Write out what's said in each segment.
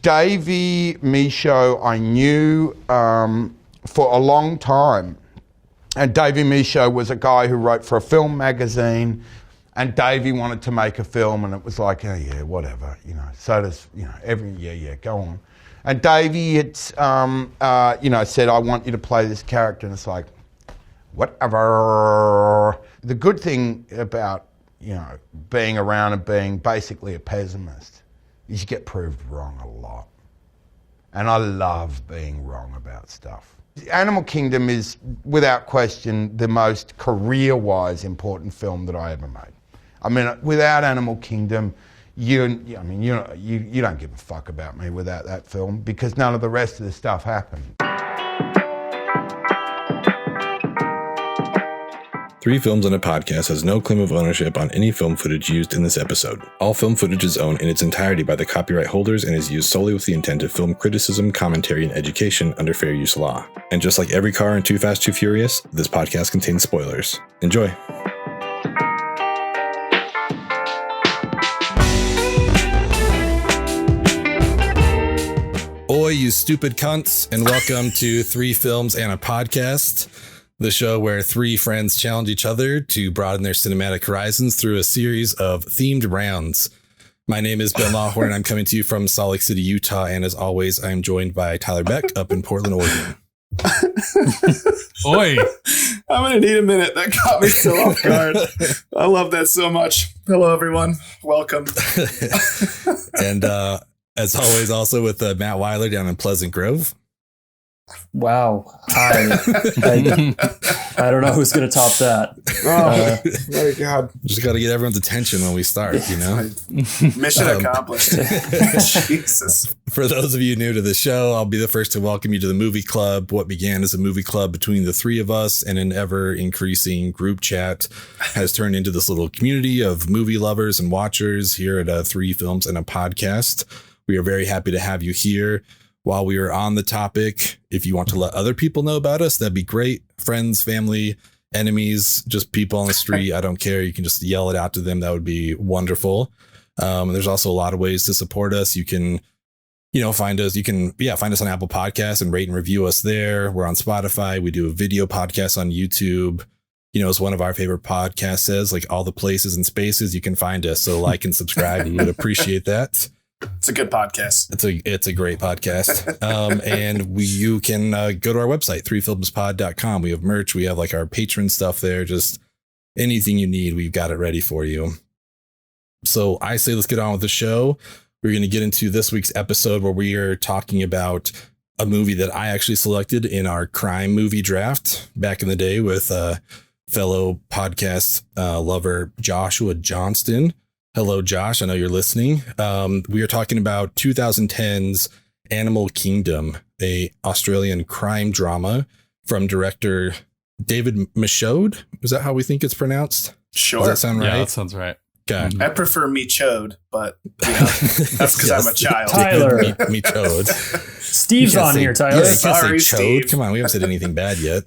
David Michôd I knew for a long time. And David Michôd was a guy who wrote for a film magazine, and Davey wanted to make a film, and it was like, oh yeah, whatever, so does, go on. And Davey had, said, I want you to play this character, and it's like, whatever. The good thing about, being around and being basically a pessimist is you get proved wrong a lot. And I love being wrong about stuff. Animal Kingdom is, without question, the most career-wise important film that I ever made. I mean, without Animal Kingdom, you don't give a fuck about me without that film, because none of the rest of the stuff happened. Three Films and a Podcast has no claim of ownership on any film footage used in this episode. All film footage is owned in its entirety by the copyright holders and is used solely with the intent of film criticism, commentary, and education under fair use law. And just like every car in Too Fast, Too Furious, this podcast contains spoilers. Enjoy. Oi, you stupid cunts, and welcome to Three Films and a Podcast, the show where three friends challenge each other to broaden their cinematic horizons through a series of themed rounds. My name is Ben Lawhorn, and I'm coming to you from Salt Lake City, Utah, and as always, I'm joined by Tyler Beck up in Portland, Oregon. Oi! I'm going to need a minute. That caught me so off guard. I love that so much. Hello, everyone. Welcome. And as always, also with Matt Weiler down in Pleasant Grove. Wow. Hi. I don't know who's going to top that. Oh, my God. Just got to get everyone's attention when we start, Mission accomplished. Jesus. For those of you new to the show, I'll be the first to welcome you to the movie club. What began as a movie club between the three of us and an ever increasing group chat has turned into this little community of movie lovers and watchers here at Three Films and a Podcast. We are very happy to have you here. While we are on the topic, if you want to let other people know about us, that'd be great. Friends, family, enemies, just people on the street. I don't care. You can just yell it out to them. That would be wonderful. There's also a lot of ways to support us. You can, find us. You can, find us on Apple Podcasts and rate and review us there. We're on Spotify. We do a video podcast on YouTube. As one of our favorite podcasts says, like all the places and spaces you can find us. So like and subscribe. We would appreciate that. It's a good podcast. It's a great podcast. And you can go to our website, threefilmspod.com. We have merch. We have like our patron stuff there. Just anything you need, we've got it ready for you. So I say, let's get on with the show. We're going to get into this week's episode where we are talking about a movie that I actually selected in our crime movie draft back in the day with fellow podcast lover Joshua Johnston. Hello, Josh. I know you're listening. We are talking about 2010's Animal Kingdom, a Australian crime drama from director David Michôd. Is that how we think it's pronounced? Sure. Does that sound right? Yeah, that sounds right. Okay. I prefer Michôd, but that's because I'm a child. Tyler. Michôd. Steve's on here, Tyler. Yeah, you can't Sorry, say Steve. Chode. Come on, we haven't said anything bad yet.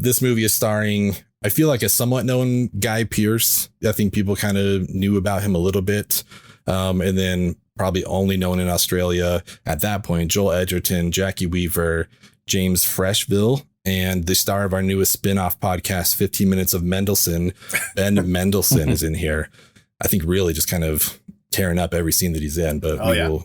This movie is starring, I feel like, a somewhat known Guy Pearce. I think people kind of knew about him a little bit. And then probably only known in Australia at that point, Joel Edgerton, Jacki Weaver, James Freshville, and the star of our newest spin-off podcast, 15 Minutes of Mendelsohn, Ben Mendelsohn is in here. I think really just kind of tearing up every scene that he's in, but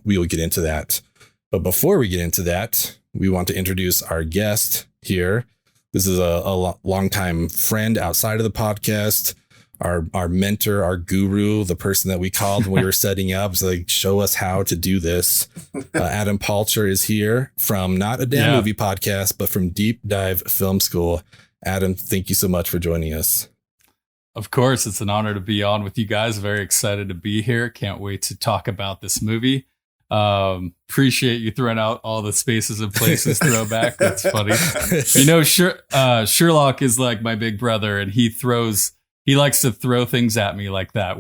we will get into that. But before we get into that, we want to introduce our guest here. This is a longtime friend outside of the podcast, our mentor, our guru, the person that we called when we were setting up. So like, show us how to do this. Adam Palcher is here from not a damn movie podcast, but from Deep Dive Film School. Adam, thank you so much for joining us. Of course, it's an honor to be on with you guys. Very excited to be here. Can't wait to talk about this movie. Appreciate you throwing out all the spaces and places throwback. That's funny. Sherlock is like my big brother, and he likes to throw things at me like that,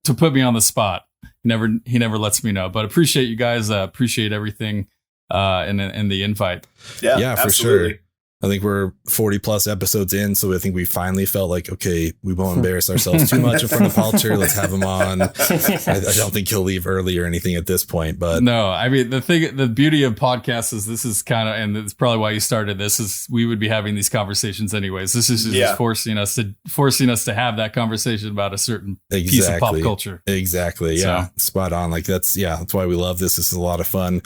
to put me on the spot. He never lets me know, but appreciate you guys. Appreciate everything, and the invite. Yeah, for sure. I think we're 40 plus episodes in, so I think we finally felt like, okay, we won't embarrass ourselves too much in front of Palcher. Let's have him on. I don't think he'll leave early or anything at this point, but no, I mean, the beauty of podcasts is this is kind of, and it's probably why you started this, is we would be having these conversations anyways. This is just forcing us to have that conversation about a certain piece of pop culture. Exactly. Yeah. So. Spot on. Like that's why we love this. This is a lot of fun.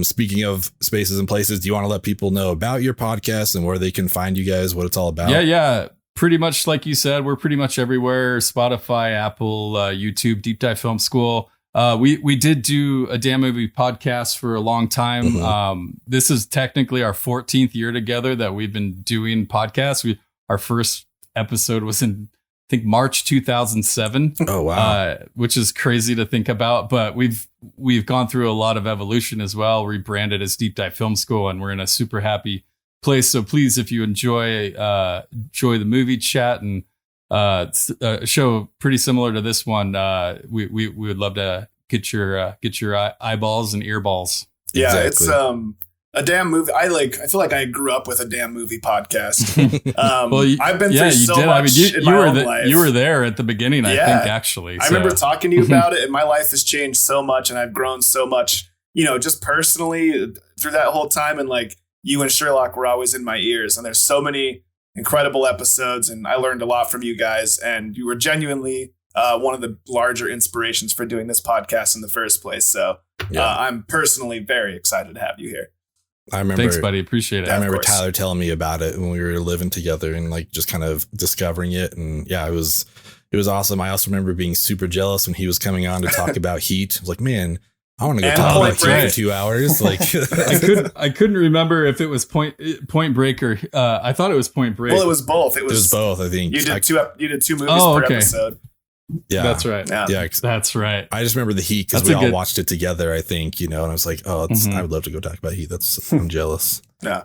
Speaking of spaces and places, do you want to let people know about your podcast and where they can find you guys, what it's all about? Yeah. Pretty much like you said, we're pretty much everywhere. Spotify, Apple, YouTube, Deep Dive Film School. We did do a damn movie podcast for a long time. Mm-hmm. This is technically our 14th year together that we've been doing podcasts. Our first episode was in, I think, March 2007. Oh, wow. Which is crazy to think about, but we've gone through a lot of evolution as well, rebranded as Deep Dive Film School, and we're in a super happy place. So please, if you enjoy the movie chat and a show pretty similar to this one, we would love to get your eyeballs and earballs. Yeah, exactly. It's a damn movie. I feel like I grew up with a damn movie podcast. I've been through so much in my own life. You were there at the beginning, I think, actually. I remember talking to you about it, and my life has changed so much, and I've grown so much, just personally through that whole time. And like, you and Sherlock were always in my ears, and there's so many incredible episodes, and I learned a lot from you guys, and you were genuinely one of the larger inspirations for doing this podcast in the first place. So I'm personally very excited to have you here. I remember. Thanks, buddy. Appreciate it. I remember Tyler telling me about it when we were living together and like just kind of discovering it. And yeah, it was awesome. I also remember being super jealous when he was coming on to talk about Heat. I was like, man, I want to go talk about Heat for 2 hours. Like I couldn't remember if it was Point Break or I thought it was Point Break. Well, it was both. It was both. I think you did two movies per episode. Yeah, that's right. Yeah, that's right. I just remember the Heat because we all watched it together, I think, and I was like, oh, I would love to go talk about Heat. I'm jealous. Yeah.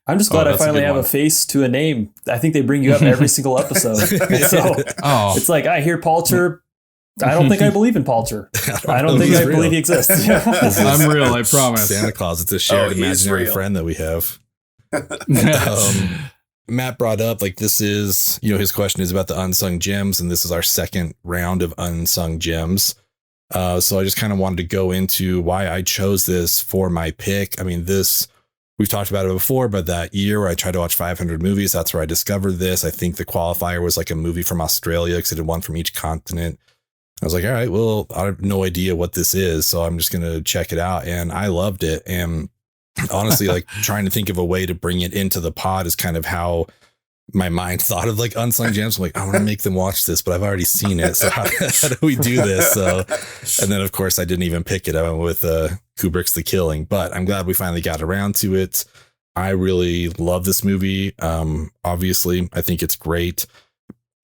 I'm just glad I finally have a face to a name. I think they bring you up every single episode. So it's like, I hear Palcher. I don't think I believe in Palcher. I don't think I believe he exists. I'm real, I promise. Santa Claus. It's a shared imaginary friend that we have. Matt brought up, like, this is, his question is about the Unsung Gems, and this is our second round of Unsung Gems. So I just kind of wanted to go into why I chose this for my pick. I mean, we've talked about it before, but that year where I tried to watch 500 movies, that's where I discovered this. I think the qualifier was like a movie from Australia because it had one from each continent. I was like, all right, well, I have no idea what this is, so I'm just going to check it out. And I loved it. And honestly, like, trying to think of a way to bring it into the pod is kind of how my mind thought of like Unsung Gems. I'm like, I want to make them watch this, but I've already seen it. So how do we do this? So, and then of course I didn't even pick it. I went with Kubrick's The Killing, but I'm glad we finally got around to it. I really love this movie. Obviously I think it's great.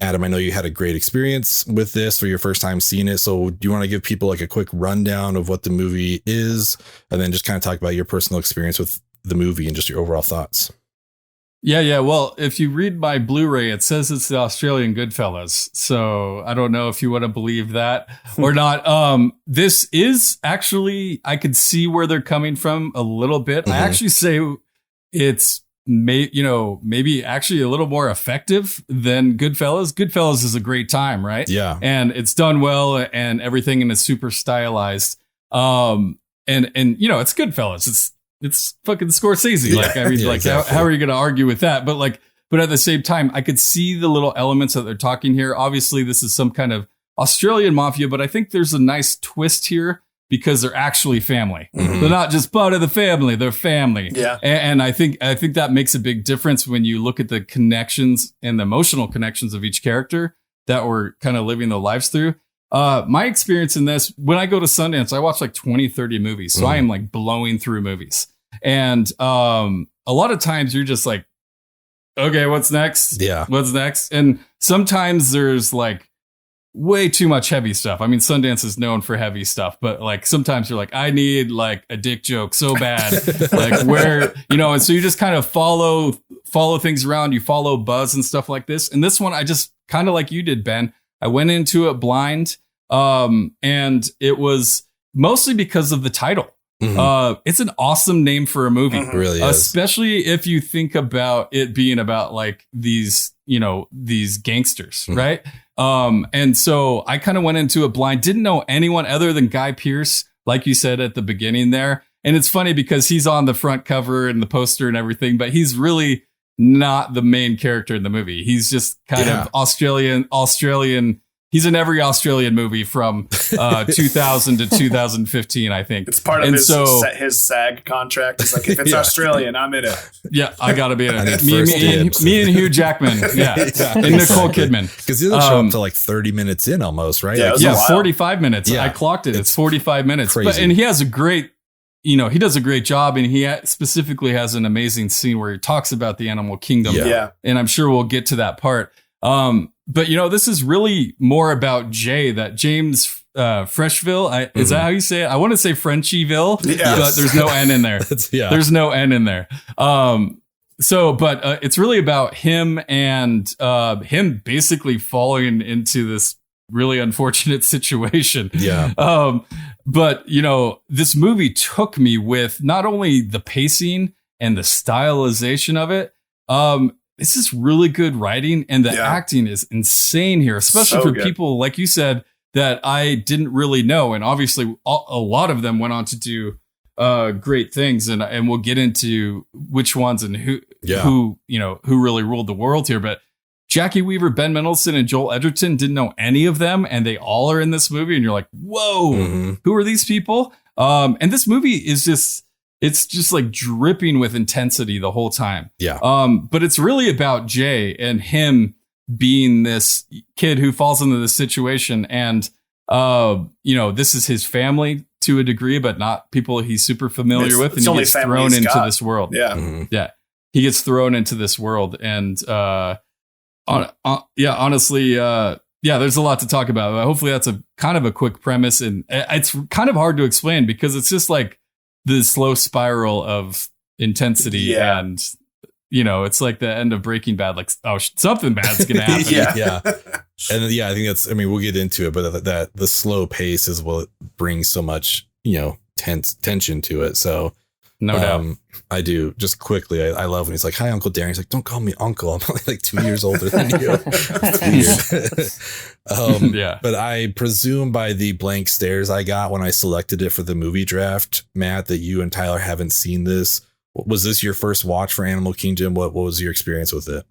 Adam, I know you had a great experience with this for your first time seeing it. So do you want to give people like a quick rundown of what the movie is, and then just kind of talk about your personal experience with the movie and just your overall thoughts? Yeah. Well, if you read my Blu-ray, it says it's the Australian Goodfellas. So I don't know if you want to believe that or not. This is actually, I could see where they're coming from a little bit. Mm-hmm. I actually say it's maybe actually a little more effective than Goodfellas. Goodfellas is a great time, right? Yeah. And it's done well and everything, and it's super stylized. And it's Goodfellas. It's fucking Scorsese. Yeah. Like, I mean, exactly. How are you going to argue with that? But at the same time, I could see the little elements that they're talking here. Obviously, this is some kind of Australian mafia, but I think there's a nice twist here because they're actually family. Mm-hmm. They're not just part of the family; they're family. Yeah, and I think that makes a big difference when you look at the connections and the emotional connections of each character that we're kind of living their lives through. My experience in this, when I go to Sundance, I watch like 20, 30 movies. So I am like blowing through movies. And a lot of times you're just like, okay, what's next? Yeah. What's next? And sometimes there's like way too much heavy stuff. I mean, Sundance is known for heavy stuff, but like sometimes you're like, I need like a dick joke so bad. Like where, and so you just kind of follow things around. You follow buzz and stuff like this. And this one, I just kind of like you did, Ben. I went into it blind, and it was mostly because of the title. It's an awesome name for a movie. It really is. Especially if you think about it being about like these, these gangsters, right? And so I kind of went into it blind, didn't know anyone other than Guy Pearce, like you said at the beginning there. And it's funny because he's on the front cover and the poster and everything, but he's really not the main character in the movie. He's just kind of Australian. He's in every Australian movie from 2000 to 2015, I think. It's part of his SAG contract. It's like, if it's Australian, I'm in it. Yeah, I got to be in it. Me and Hugh Jackman. Yeah. And Nicole Kidman. Because he doesn't show up to like 30 minutes in almost, right? Yeah, 45 minutes. Yeah. I clocked it. It's 45 minutes. Crazy. And he has a great, he does a great job. And he specifically has an amazing scene where he talks about the animal kingdom. Yeah. And I'm sure we'll get to that part. But this is really more about Jay, that James Freshville. Is that how you say it? I want to say Frenchieville, but there's no N in there. There's no N in there. But it's really about him and him basically falling into this really unfortunate situation. Yeah. But this movie took me with not only the pacing and the stylization of it. This is really good writing, and the acting is insane here, especially for people, like you said, that I didn't really know. And obviously a lot of them went on to do great things, and we'll get into which ones and who really ruled the world here. But Jacki Weaver, Ben Mendelsohn, and Joel Edgerton, didn't know any of them, and they all are in this movie, and you're like, whoa, who are these people? And this movie is it's just like dripping with intensity the whole time. Yeah. But it's really about Jay and him being this kid who falls into this situation. And, this is his family to a degree, but not people he's super familiar with. And he gets thrown into this world. Yeah. Yeah. He gets thrown into this world. And, honestly, there's a lot to talk about. Hopefully that's a kind of a quick premise. And it's kind of hard to explain because it's just like the slow spiral of intensity and it's like the end of Breaking Bad, like, oh, something bad's gonna happen. And I think we'll get into it, but that the slow pace is what brings so much tension to it. So no doubt. I do. Just quickly, I love when he's like, "Hi, Uncle Darren." He's like, "Don't call me Uncle. I'm only like 2 years older than you." But I presume by the blank stares I got when I selected it for the movie draft, Matt, that you and Tyler haven't seen this. Was this your first watch for Animal Kingdom? What was your experience with it?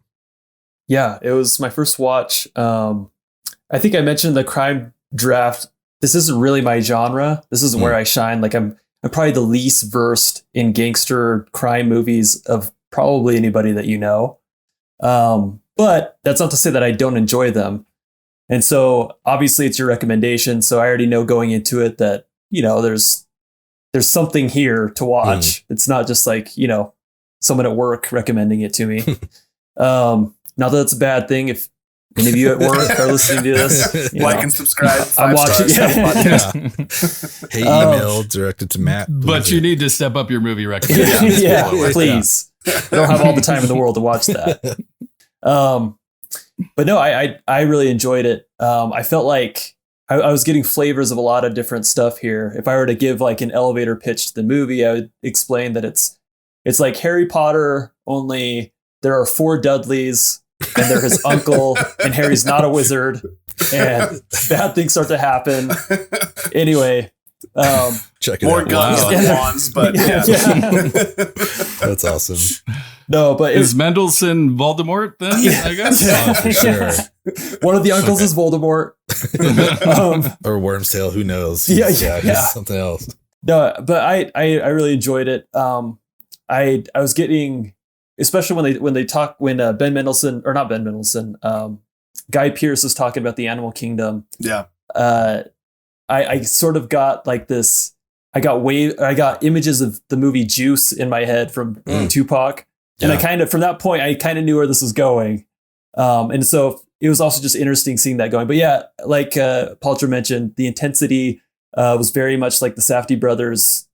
Yeah, it was my first watch. I think I mentioned the crime draft. This isn't really my genre. This isn't where I shine. Like I'm probably the least versed in gangster crime movies of probably anybody that you know. But that's not to say that I don't enjoy them. And so obviously it's your recommendation. So I already know going into it that, there's something here to watch. It's not just like, someone at work recommending it to me. Not that it's a bad thing. If any of you at work are listening to this, like and subscribe. I'm watching. Hey, email directed to Matt. But you need to step up your movie recommendations. Please. I don't have all the time in the world to watch that. But no, I really enjoyed it. I felt like I was getting flavors of a lot of different stuff here. If I were to give like an elevator pitch to the movie, I would explain that it's like Harry Potter, only there are 4 Dudleys and they're his uncle, and Harry's not a wizard, and bad things start to happen. Anyway, check it more out. guns than wands, but that's awesome. No, but is Mendelsohn Voldemort then? I guess for sure. One of the uncles is Voldemort, or Wormtail. Who knows? He's something else. No, but I really enjoyed it. I was getting, especially when Ben Mendelsohn, or not Ben Mendelsohn, Guy Pearce was talking about the animal kingdom. Yeah. I sort of got like this. I got images of the movie Juice in my head from Tupac, and I kind of, from that point, I kind of knew where this was going. And so it was also just interesting seeing that going. But yeah, like Palcher mentioned, the intensity was very much like the Safdie brothers,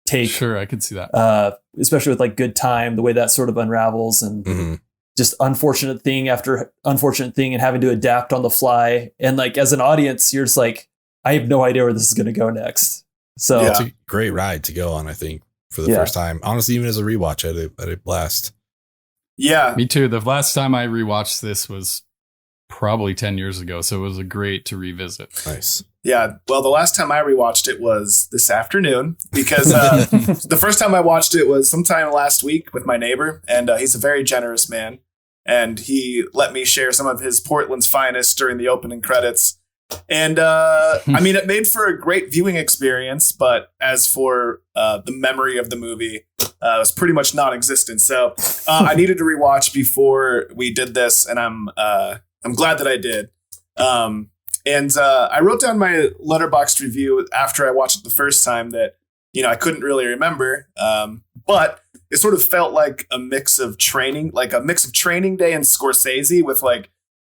take. Sure, I could see that. Especially with like Good Time, the way that sort of unravels, and just unfortunate thing after unfortunate thing, and having to adapt on the fly. And like as an audience, you're just like, I have no idea where this is going to go next. So It's a great ride to go on, I think, for the first time. Honestly, even as a rewatch, I had a blast. Yeah. Me too. The last time I rewatched this was probably 10 years ago, so it was a great to revisit. Nice. Yeah. Well, the last time I rewatched it was this afternoon because the first time I watched it was sometime last week with my neighbor, and he's a very generous man. And he let me share some of his Portland's finest during the opening credits. And I mean, it made for a great viewing experience, but as for the memory of the movie, it was pretty much non-existent. So I needed to rewatch before we did this, and I'm glad that I did. And I wrote down my Letterboxd review after I watched it the first time that, you know, I couldn't really remember, but it sort of felt like a mix of Training Day and Scorsese with like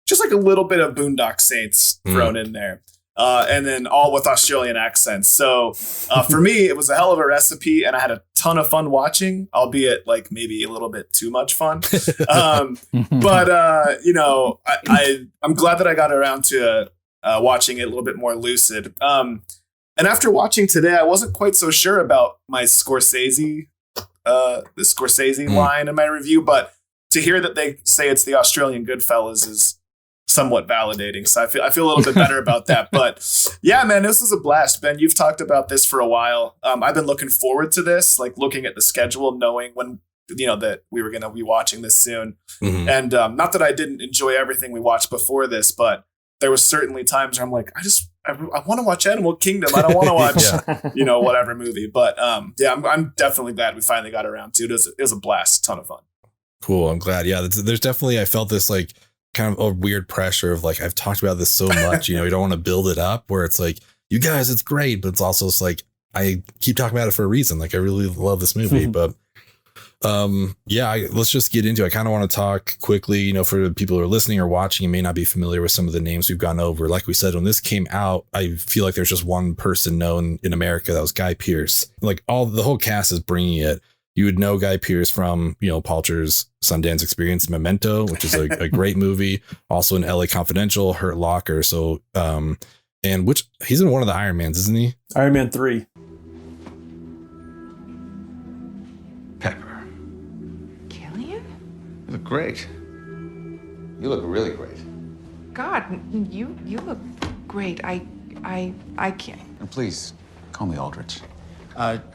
just like a little bit of Boondock Saints thrown in there. And then all with Australian accents. So for me, it was a hell of a recipe, and I had a ton of fun watching, albeit like maybe a little bit too much fun. But you know, I'm glad that I got around to watching it a little bit more lucid. And after watching today, I wasn't quite so sure about my the Scorsese line in my review, but to hear that they say it's the Australian Goodfellas is somewhat validating. So I feel a little bit better about that. But yeah, man, this was a blast. Ben, you've talked about this for a while. I've been looking forward to this, like looking at the schedule, knowing when, you know, that we were going to be watching this soon. And not that I didn't enjoy everything we watched before this, but there was certainly times where I'm like, I want to watch Animal Kingdom. I don't want to watch, you know, whatever movie. But yeah, I'm definitely glad we finally got around to it. It was a blast, ton of fun. Cool. I'm glad. Yeah, there's definitely, I felt this like kind of a weird pressure of like, I've talked about this so much, you know, you don't want to build it up where it's like, you guys, it's great, but it's also just like, I keep talking about it for a reason. Like, I really love this movie, but yeah, let's just get into it. I kind of want to talk quickly, you know, for people who are listening or watching and may not be familiar with some of the names we've gone over. Like we said, when this came out, I feel like there's just one person known in America. That was Guy Pearce. Like the whole cast is bringing it. You would know Guy Pearce from, you know, Palcher's Sundance Experience, Memento, which is a great movie. Also in LA Confidential, Hurt Locker. So, and which he's in one of the Iron Mans, isn't he? Iron Man 3. Pepper, Killian? you look great. You look really great. God, you look great. I can't. And please, call me Aldrich.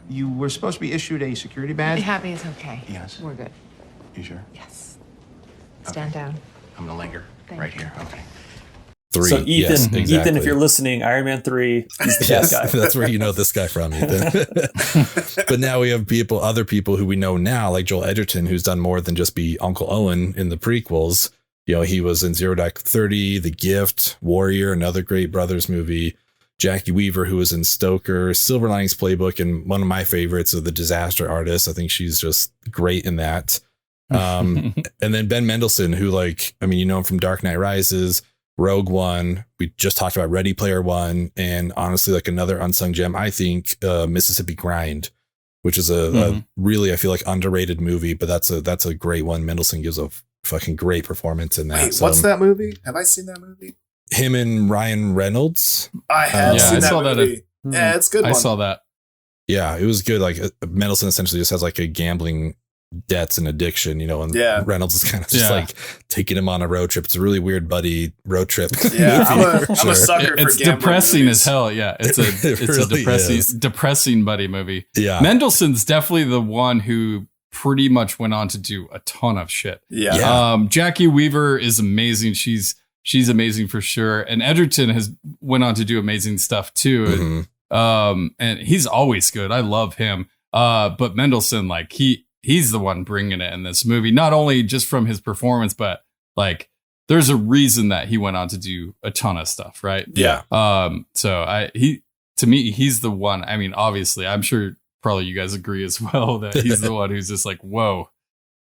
You were supposed to be issued a security badge? Happy is okay. Yes. We're good. You sure? Yes. Stand down. I'm gonna linger Thank right you. here. Okay. 3. So Ethan, Yes, exactly. Ethan, if you're listening, Iron Man 3, he's the bad guy. That's where you know this guy from, Ethan. But now we have other people who we know now, like Joel Edgerton, who's done more than just be Uncle Owen in the prequels. You know, he was in 0-30, The Gift, Warrior, another great Brothers movie. Jacki Weaver, who was in Stoker, Silver Linings Playbook, and one of my favorites of The Disaster Artist. I think she's just great in that. And then Ben Mendelsohn, who, like, I mean, you know him from Dark Knight Rises, Rogue One. We just talked about Ready Player One, and honestly, like another unsung gem, I think, Mississippi Grind, which is a really, I feel like, underrated movie, but that's a great one. Mendelsohn gives a fucking great performance in that. Wait, what's that movie? Have I seen that movie? Him and Ryan Reynolds. I have seen that movie. Yeah, it's a good. I saw that. Yeah, it was good. Like Mendelsohn essentially just has like a gambling debts and addiction, you know, and Reynolds is kind of just like taking him on a road trip. It's a really weird buddy road trip. Yeah, I'm a sucker for it's depressing movies. as hell. Yeah, it's really a depressing buddy movie. Yeah, Mendelsohn's definitely the one who pretty much went on to do a ton of shit. Yeah. Jacki Weaver is amazing. She's amazing for sure. And Edgerton went on to do amazing stuff too. And he's always good. I love him. But Mendelsohn, like he's the one bringing it in this movie, not only just from his performance, but like there's a reason that he went on to do a ton of stuff. Right. Yeah. So to me, he's the one. I mean, obviously, I'm sure probably you guys agree as well that he's the one who's just like, whoa,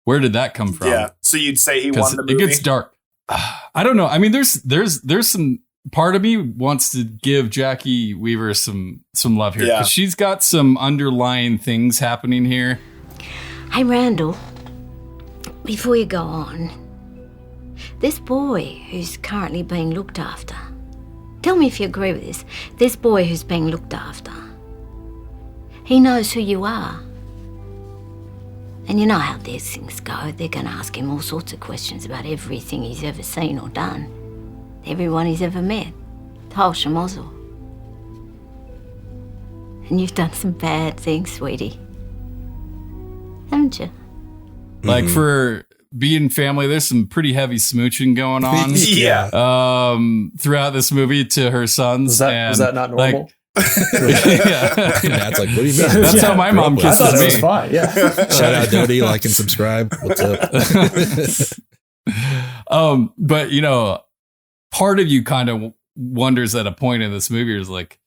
where did that come from? Yeah. So you'd say he won the movie? It gets dark. I don't know. I mean, there's some part of me wants to give Jacki Weaver some love here because she's got some underlying things happening here. Hey, Randall, before you go on, this boy who's currently being looked after, tell me if you agree with this. This boy who's being looked after, He knows who you are. And you know how these things go. They're going to ask him all sorts of questions about everything he's ever seen or done. Everyone he's ever met. The whole schmozzle. And you've done some bad things, sweetie. Haven't you? Like for being family, there's some pretty heavy smooching going on. Yeah. Throughout this movie to her sons. Was that not normal? Yeah. That's like, what do you mean? That's how my mom I kisses thought it me. was fine. Yeah. Shout out Dodie, like and subscribe. What's up? But you know, part of you kind of wonders at a point in this movie is like,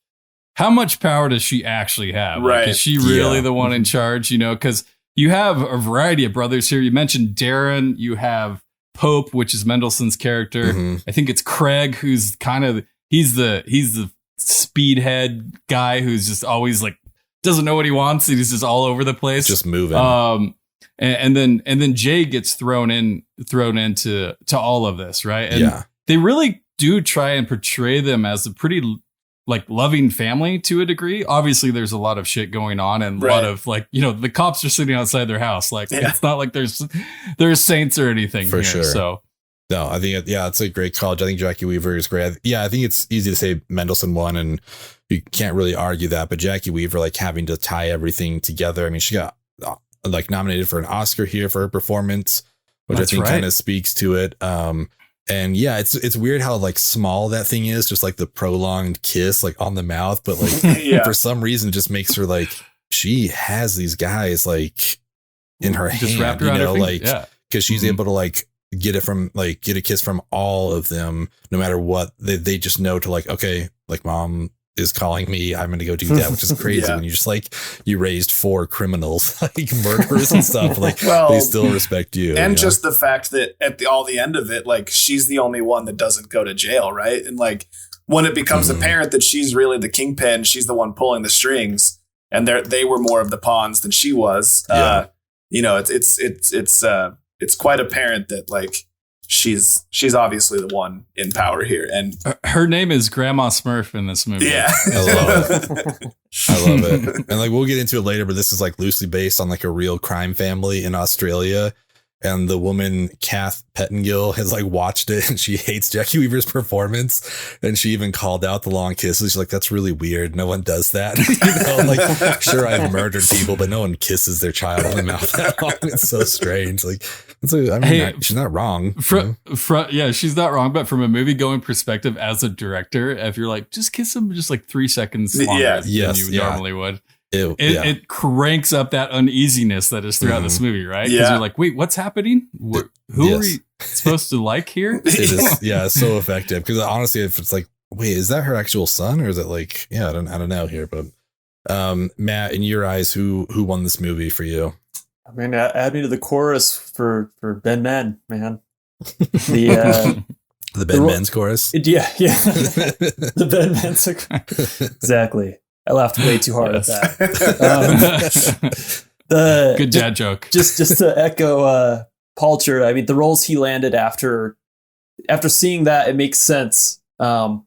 how much power does she actually have? Right. Like, is she really the one in charge? You know, because you have a variety of brothers here. You mentioned Darren. You have Pope, which is Mendelsohn's character. I think it's Craig, who's kind of he's the speedhead guy who's just always like doesn't know what he wants. He's just all over the place, Just moving. And then Jay gets thrown into all of this, right? And they really do try and portray them as a pretty like loving family to a degree. Obviously there's a lot of shit going on and a lot of like, you know, the cops are sitting outside their house. Like it's not like there's saints or anything For here. sure. So no, I think, it's a great college. I think Jacki Weaver is great. I think it's easy to say Mendelsohn won and you can't really argue that, but Jacki Weaver, like having to tie everything together. I mean, she got like nominated for an Oscar here for her performance, which I think kind of speaks to it. And yeah, it's weird how like small that thing is, just like the prolonged kiss, like on the mouth. But like for some reason, it just makes her like she has these guys like in her just hand, wrapped around you know, her like feet. because she's able to like get a kiss from all of them, no matter what. They just know to like, okay, like mom is calling me, I'm gonna go do that, which is crazy when you just like you raised 4 criminals, like murderers and stuff, like they still respect you. And just the fact that at the end of it, like she's the only one that doesn't go to jail, right? And like when it becomes apparent that she's really the kingpin, she's the one pulling the strings, and they were more of the pawns than she was. You know, it's quite apparent that like she's obviously the one in power here, and her name is Grandma Smurf in this movie. Yeah, I love it. And like we'll get into it later, but this is like loosely based on like a real crime family in Australia. And the woman, Kath Pettingill, has like watched it and she hates Jacki Weaver's performance. And she even called out the long kisses. She's like, that's really weird. No one does that. You know, like, sure, I've murdered people, but no one kisses their child in the mouth that long. It's so strange. Like, she's not wrong. Yeah, she's not wrong. But from a movie going perspective as a director, if you're like, just kiss him just like 3 seconds longer than you normally would. It cranks up that uneasiness that is throughout this movie, right? Because you're like, wait, what's happening? Who are we supposed to like here? It is, it's so effective. Because honestly, if it's like, wait, is that her actual son, or is it like, I don't know here. But Matt, in your eyes, who won this movie for you? I mean, add me to the chorus for Ben Men, man. The Ben Men's chorus. The Ben Men's exactly. I laughed way too hard at that. Good dad joke. Just to echo Palcher, I mean, the roles he landed after seeing that, it makes sense. Seeing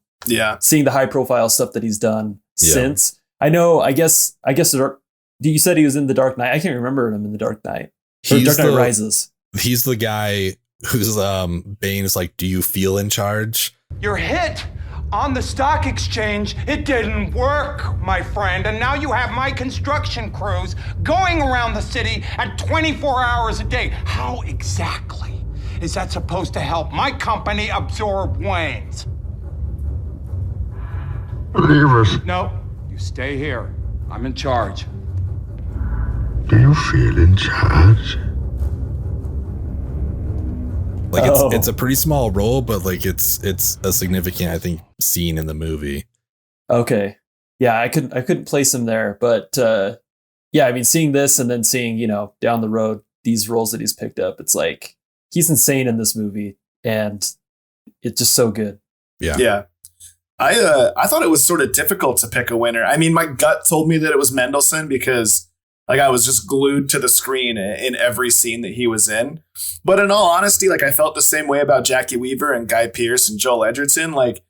the high profile stuff that he's done since. I know. I guess. You said he was in The Dark Knight. I can't remember him in The Dark Knight. Dark Knight Rises. He's the guy who's Bane is like, do you feel in charge? You're hit. On the stock exchange, it didn't work, my friend. And now you have my construction crews going around the city at 24 hours a day. How exactly is that supposed to help my company absorb Wayne's? Leave us. No, you stay here. I'm in charge. Do you feel in charge? Like it's a pretty small role, but like it's a significant, I think, scene in the movie. Okay, yeah, I couldn't place him there, but I mean, seeing this and then seeing down the road these roles that he's picked up, it's like he's insane in this movie, and it's just so good. Yeah. I thought it was sort of difficult to pick a winner. I mean, my gut told me that it was Mendelsohn because like I was just glued to the screen in every scene that he was in. But in all honesty, like I felt the same way about Jacki Weaver and Guy Pearce and Joel Edgerton. Like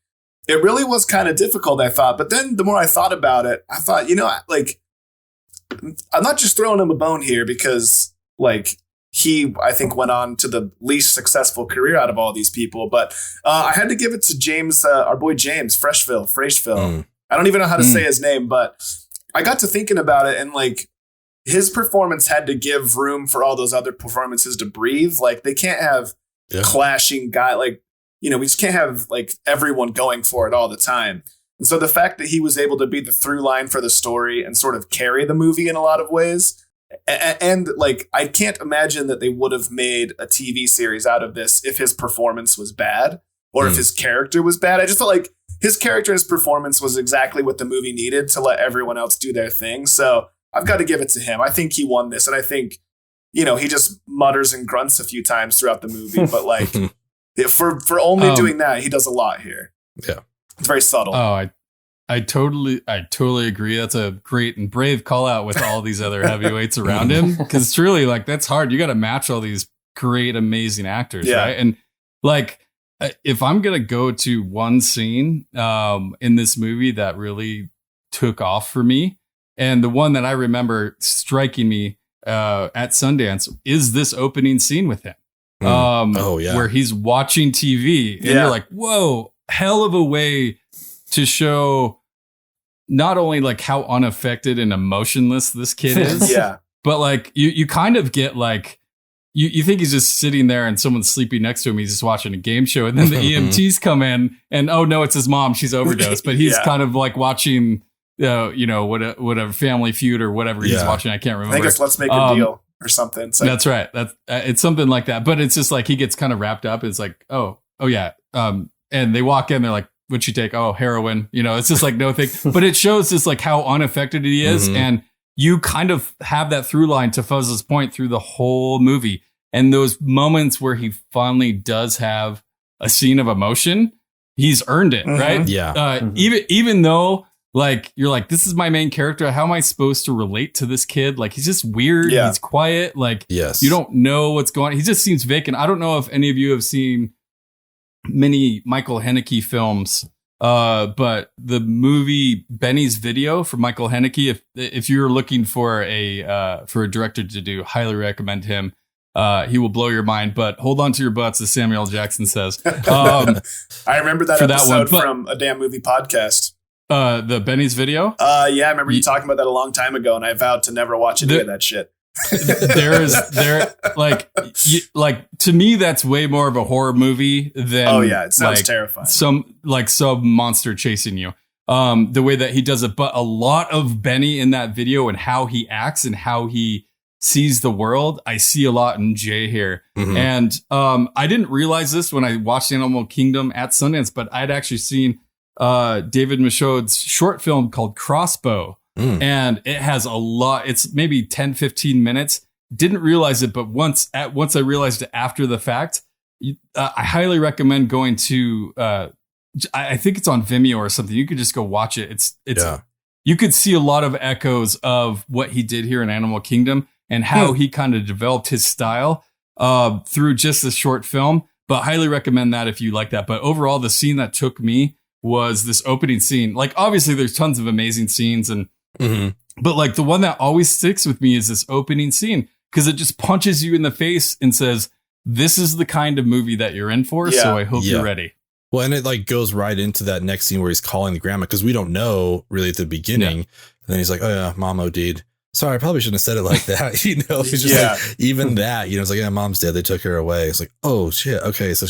it really was kind of difficult, I thought. But then the more I thought about it, I thought, like I'm not just throwing him a bone here because like he, I think, went on to the least successful career out of all these people. But I had to give it to James, our boy James Freshville. I don't even know how to say his name, but I got to thinking about it, and like his performance had to give room for all those other performances to breathe. Like they can't have clashing guy, like, you know, we just can't have like everyone going for it all the time. And so the fact that he was able to be the through line for the story and sort of carry the movie in a lot of ways. And like, I can't imagine that they would have made a TV series out of this if his performance was bad or if his character was bad. I just felt like his character and his performance was exactly what the movie needed to let everyone else do their thing. So I've got to give it to him. I think he won this. And I think, you know, he just mutters and grunts a few times throughout the movie. But like for only doing that, he does a lot here. Yeah. It's very subtle. Oh, I totally agree. That's a great and brave call out with all these other heavyweights around him. Cause it's really like, that's hard. You got to match all these great, amazing actors. Right. And like, if I'm going to go to one scene in this movie that really took off for me, and the one that I remember striking me at Sundance is this opening scene with him. Where he's watching TV and you're like, whoa, hell of a way to show not only like how unaffected and emotionless this kid is, but like you kind of get like, you think he's just sitting there and someone's sleeping next to him. He's just watching a game show. And then the EMTs come in and, oh no, it's his mom. She's overdosed, but he's kind of like watching, whatever Family Feud or whatever he's watching. I can't remember. I think it's Let's Make a Deal or something. It's like, that's right. That's it's something like that, but it's just like, he gets kind of wrapped up. It's like, oh yeah. And they walk in, they're like, what'd you take? Oh, heroin. You know, it's just like, no thing, but it shows just like how unaffected he is. And you kind of have that through line to Fuzz's point through the whole movie. And those moments where he finally does have a scene of emotion, he's earned it, right? Yeah. Even though like, you're like, this is my main character. How am I supposed to relate to this kid? Like, he's just weird. Yeah. He's quiet. Like, yes. You don't know what's going on. He just seems vacant. I don't know if any of you have seen many Michael Haneke films, but the movie Benny's Video from Michael Haneke, if you're looking for a director to do, highly recommend him. He will blow your mind, but hold on to your butts, as Samuel L. Jackson says. I remember that episode that one, from a damn movie podcast. The Benny's Video. I remember you talking about that a long time ago, and I vowed to never watch any of that shit. Like to me, that's way more of a horror movie than it sounds like terrifying. Some monster chasing you. The way that he does it, but a lot of Benny in that video and how he acts and how he sees the world, I see a lot in Jay here. And I didn't realize this when I watched Animal Kingdom at Sundance, but I'd actually seen David Michôd's short film called Crossbow. And it has a lot. It's maybe 10, 15 minutes. Didn't realize it, but once I realized it after the fact, I highly recommend going to, I think it's on Vimeo or something. You could just go watch it. It's you could see a lot of echoes of what he did here in Animal Kingdom and how he kind of developed his style through just this short film. But highly recommend that if you like that. But overall, the scene that took me was this opening scene. Like, obviously there's tons of amazing scenes and, but like the one that always sticks with me is this opening scene, because it just punches you in the face and says, this is the kind of movie that you're in for. So I hope you're ready. Well, and it like goes right into that next scene where he's calling the grandma, because we don't know really at the beginning. And then he's like, oh yeah, mom OD'd. Sorry, I probably shouldn't have said it like that. You know, it's just like, even that, you know, it's like, yeah, mom's dead. They took her away. It's like, oh shit. Okay. So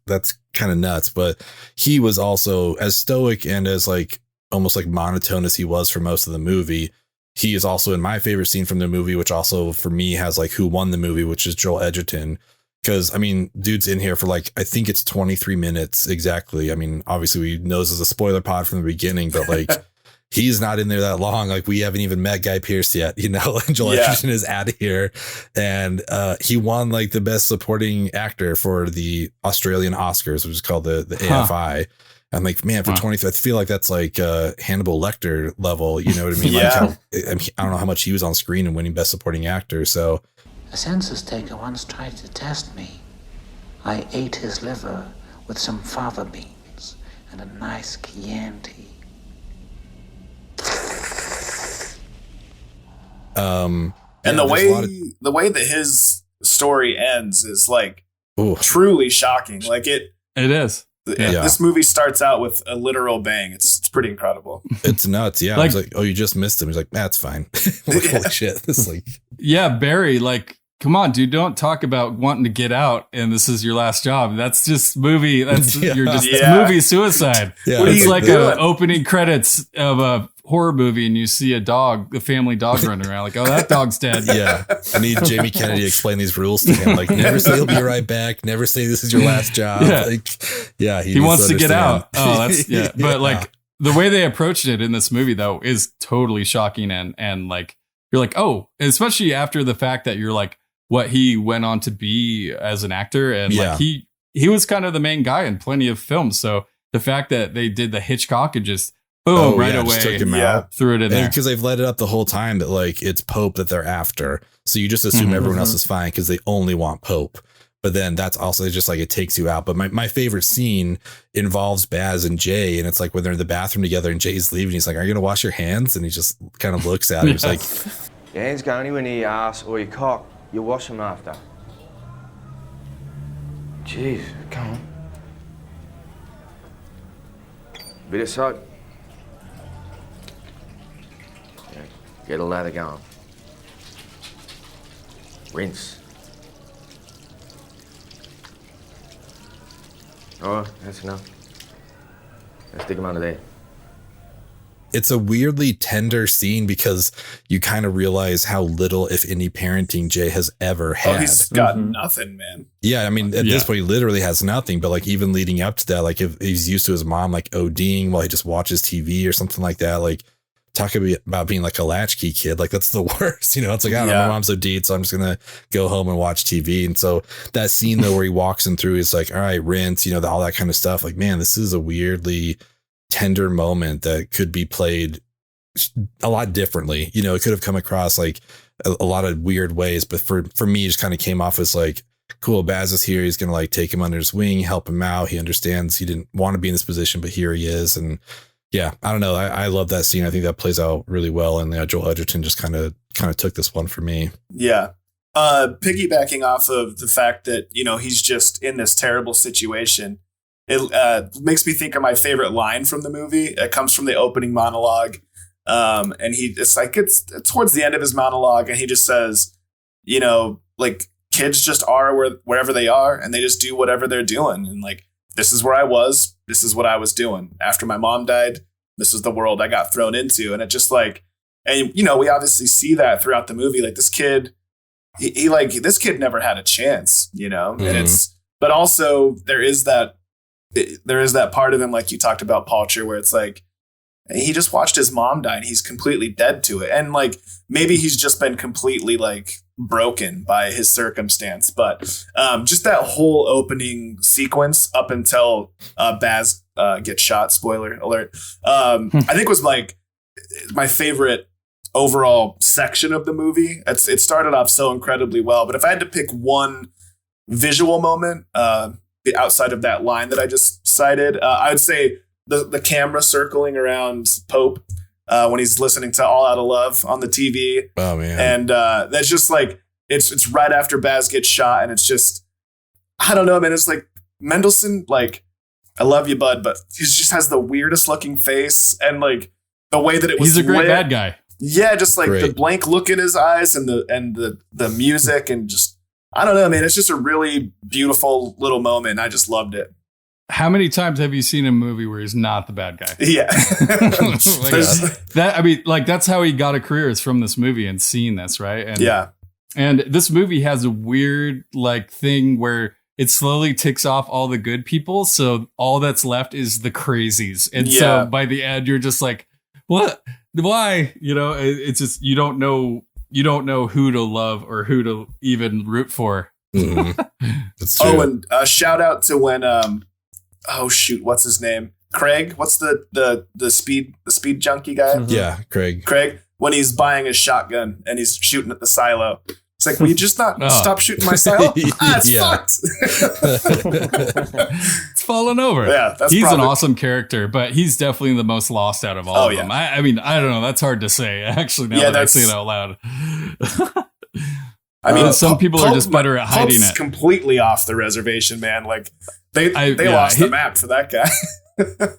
that's kind of nuts. But he was also as stoic and as like almost like monotone as he was for most of the movie. He is also in my favorite scene from the movie, which also for me has like who won the movie, which is Joel Edgerton. Because, I mean, dude's in here for like, I think it's 23 minutes exactly. I mean, obviously we know this is a spoiler pod from the beginning, but like he's not in there that long. Like we haven't even met Guy Pearce yet, you know, and Joel Edgerton is out of here. And he won like the best supporting actor for the Australian Oscars, which is called the AFI. I'm like, man, for 23, I feel like that's like Hannibal Lecter level. You know what I mean? Like I don't know how much he was on screen and winning best supporting actor. So a census taker once tried to test me. I ate his liver with some fava beans and a nice Chianti. And the way that his story ends is like truly shocking. Like it is. This movie starts out with a literal bang. It's pretty incredible. It's nuts. Yeah. Like, I was like, oh, you just missed him. He's like, that's fine. Like, holy shit. It's like, yeah, Barry, like, come on, dude, don't talk about wanting to get out and this is your last job. That's just movie. You're just movie suicide. Yeah. It's like a opening credits of a horror movie and you see a family dog running around like, oh, that dog's dead. Yeah. I need Jamie Kennedy to explain these rules to him. Like, never say he'll be right back. Never say this is your last job. Yeah. Like, yeah. He wants to get out. Oh, that's, yeah. But like the way they approached it in this movie though is totally shocking. And like, you're like, oh, especially after the fact that you're like, what he went on to be as an actor. And like he was kind of the main guy in plenty of films. So the fact that they did the Hitchcock and just boom, right away, took him out. Threw it in there. Because they've let it up the whole time that like it's Pope that they're after. So you just assume everyone else is fine because they only want Pope. But then that's also just like it takes you out. But my favorite scene involves Baz and Jay. And it's like when they're in the bathroom together and Jay's leaving, he's like, are you going to wash your hands? And he just kind of looks at him. He's like, your hands go anywhere near your ass or your cock. You wash them after. Jeez, come on. Bit of soap. Yeah, get a lather going. Rinse. Oh, that's enough. Let's stick them under there. It's a weirdly tender scene because you kind of realize how little, if any, parenting Jay has ever had. Oh, he's got nothing, man. Yeah, I mean, at this point, he literally has nothing. But like even leading up to that, like if he's used to his mom like ODing while he just watches TV or something like that, like talk about being like a latchkey kid. Like that's the worst. You know, it's like, I don't know, my mom's OD'd, so I'm just gonna go home and watch TV. And so that scene though, where he walks him through, he's like, all right, rinse, you know, all that kind of stuff. Like, man, this is a weirdly tender moment that could be played a lot differently. You know, it could have come across like a lot of weird ways, but for me, it just kind of came off as like, cool, Baz is here. He's going to like take him under his wing, help him out. He understands he didn't want to be in this position, but here he is. And yeah, I don't know. I love that scene. I think that plays out really well. And Joel Edgerton just kind of took this one for me. Yeah. Piggybacking off of the fact that, you know, he's just in this terrible situation. It makes me think of my favorite line from the movie. It comes from the opening monologue. And it's towards the end of his monologue. And he just says, you know, like kids just are wherever they are and they just do whatever they're doing. And like, this is where I was. This is what I was doing. After my mom died, this is the world I got thrown into. And it just like, and you know, we obviously see that throughout the movie. Like this kid, this kid never had a chance, you know, and but also there is that part of him, like you talked about Palcher, where it's like, he just watched his mom die and he's completely dead to it. And like, maybe he's just been completely like broken by his circumstance. But just that whole opening sequence up until Baz gets shot, spoiler alert, I think was like my favorite overall section of the movie. It started off so incredibly well. But if I had to pick one visual moment outside of that line that I just cited, I would say the camera circling around Pope when he's listening to All Out of Love on the TV. Oh man. And that's just like, it's right after Baz gets shot. And it's just, I don't know, man. It's like Mendelsohn, like, I love you, bud, but he just has the weirdest looking face. And like the way that it was, he's a great bad guy. Yeah. Just like the blank look in his eyes and the music and just, I don't know, man. It's just a really beautiful little moment. I just loved it. How many times have you seen a movie where he's not the bad guy? Yeah. I mean, like that's how he got a career, is from this movie and seeing this, right? And, yeah. And this movie has a weird like thing where it slowly ticks off all the good people. So all that's left is the crazies. And so by the end, you're just like, what? Why? You know, it's just, you don't know who to love or who to even root for. That's true. Oh, and shout out to when, oh shoot, what's his name? Craig. What's the speed junkie guy? Yeah, Craig. When he's buying his shotgun and he's shooting at the silo, It's like, will you just not stop shooting my style? It's fucked. It's falling over. Yeah, he's an awesome character, but he's definitely the most lost out of all of them. I mean, I don't know. That's hard to say, actually, now that I say it out loud. I mean, some people are just better at hiding it. Completely off the reservation, man. Like, they lost the map for that guy.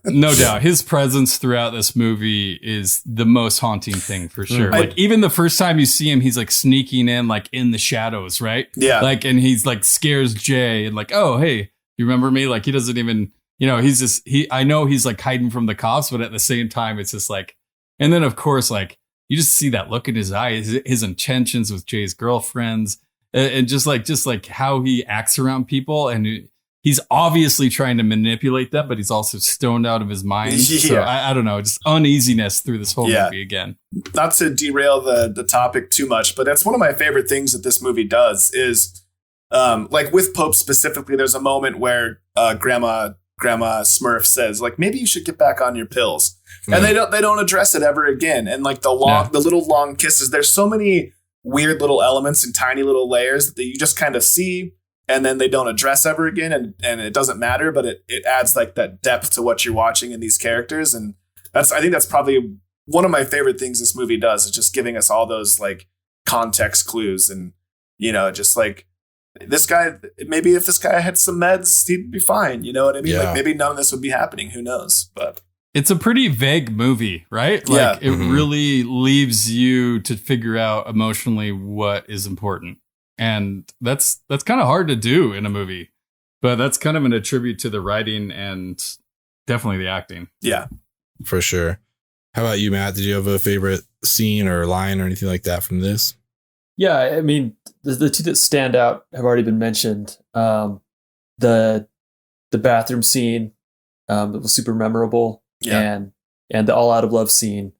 No doubt. His presence throughout this movie is the most haunting thing for sure. Like, even the first time you see him, he's like sneaking in, like in the shadows, right? Yeah. Like, and he's like scares Jay and like, oh, hey, you remember me? Like, he doesn't even, he's just, I know he's like hiding from the cops, but at the same time, it's just like, and then of course, like, you just see that look in his eyes, his intentions with Jay's girlfriends, and just like how he acts around people. And he's obviously trying to manipulate them, but he's also stoned out of his mind. Yeah. So I don't know, just uneasiness through this whole movie again. Not to derail the topic too much, but that's one of my favorite things that this movie does is, like with Pope specifically, there's a moment where Grandma Smurf says, like, maybe you should get back on your pills. And they don't address it ever again. And like the little long kisses, there's so many weird little elements and tiny little layers that you just kind of see, and then they don't address ever again, and it doesn't matter, but it adds like that depth to what you're watching in these characters. And I think that's probably one of my favorite things this movie does, is just giving us all those like context clues. And, just like this guy, maybe if this guy had some meds, he'd be fine. You know what I mean? Like maybe none of this would be happening. Who knows? But it's a pretty vague movie, right? Like it really leaves you to figure out emotionally what is important. And that's kind of hard to do in a movie, but that's kind of an attribute to the writing and definitely the acting. Yeah, for sure. How about you, Matt? Did you have a favorite scene or line or anything like that from this? Yeah, I mean, the two that stand out have already been mentioned. The bathroom scene that was super memorable, and the all out of love scene.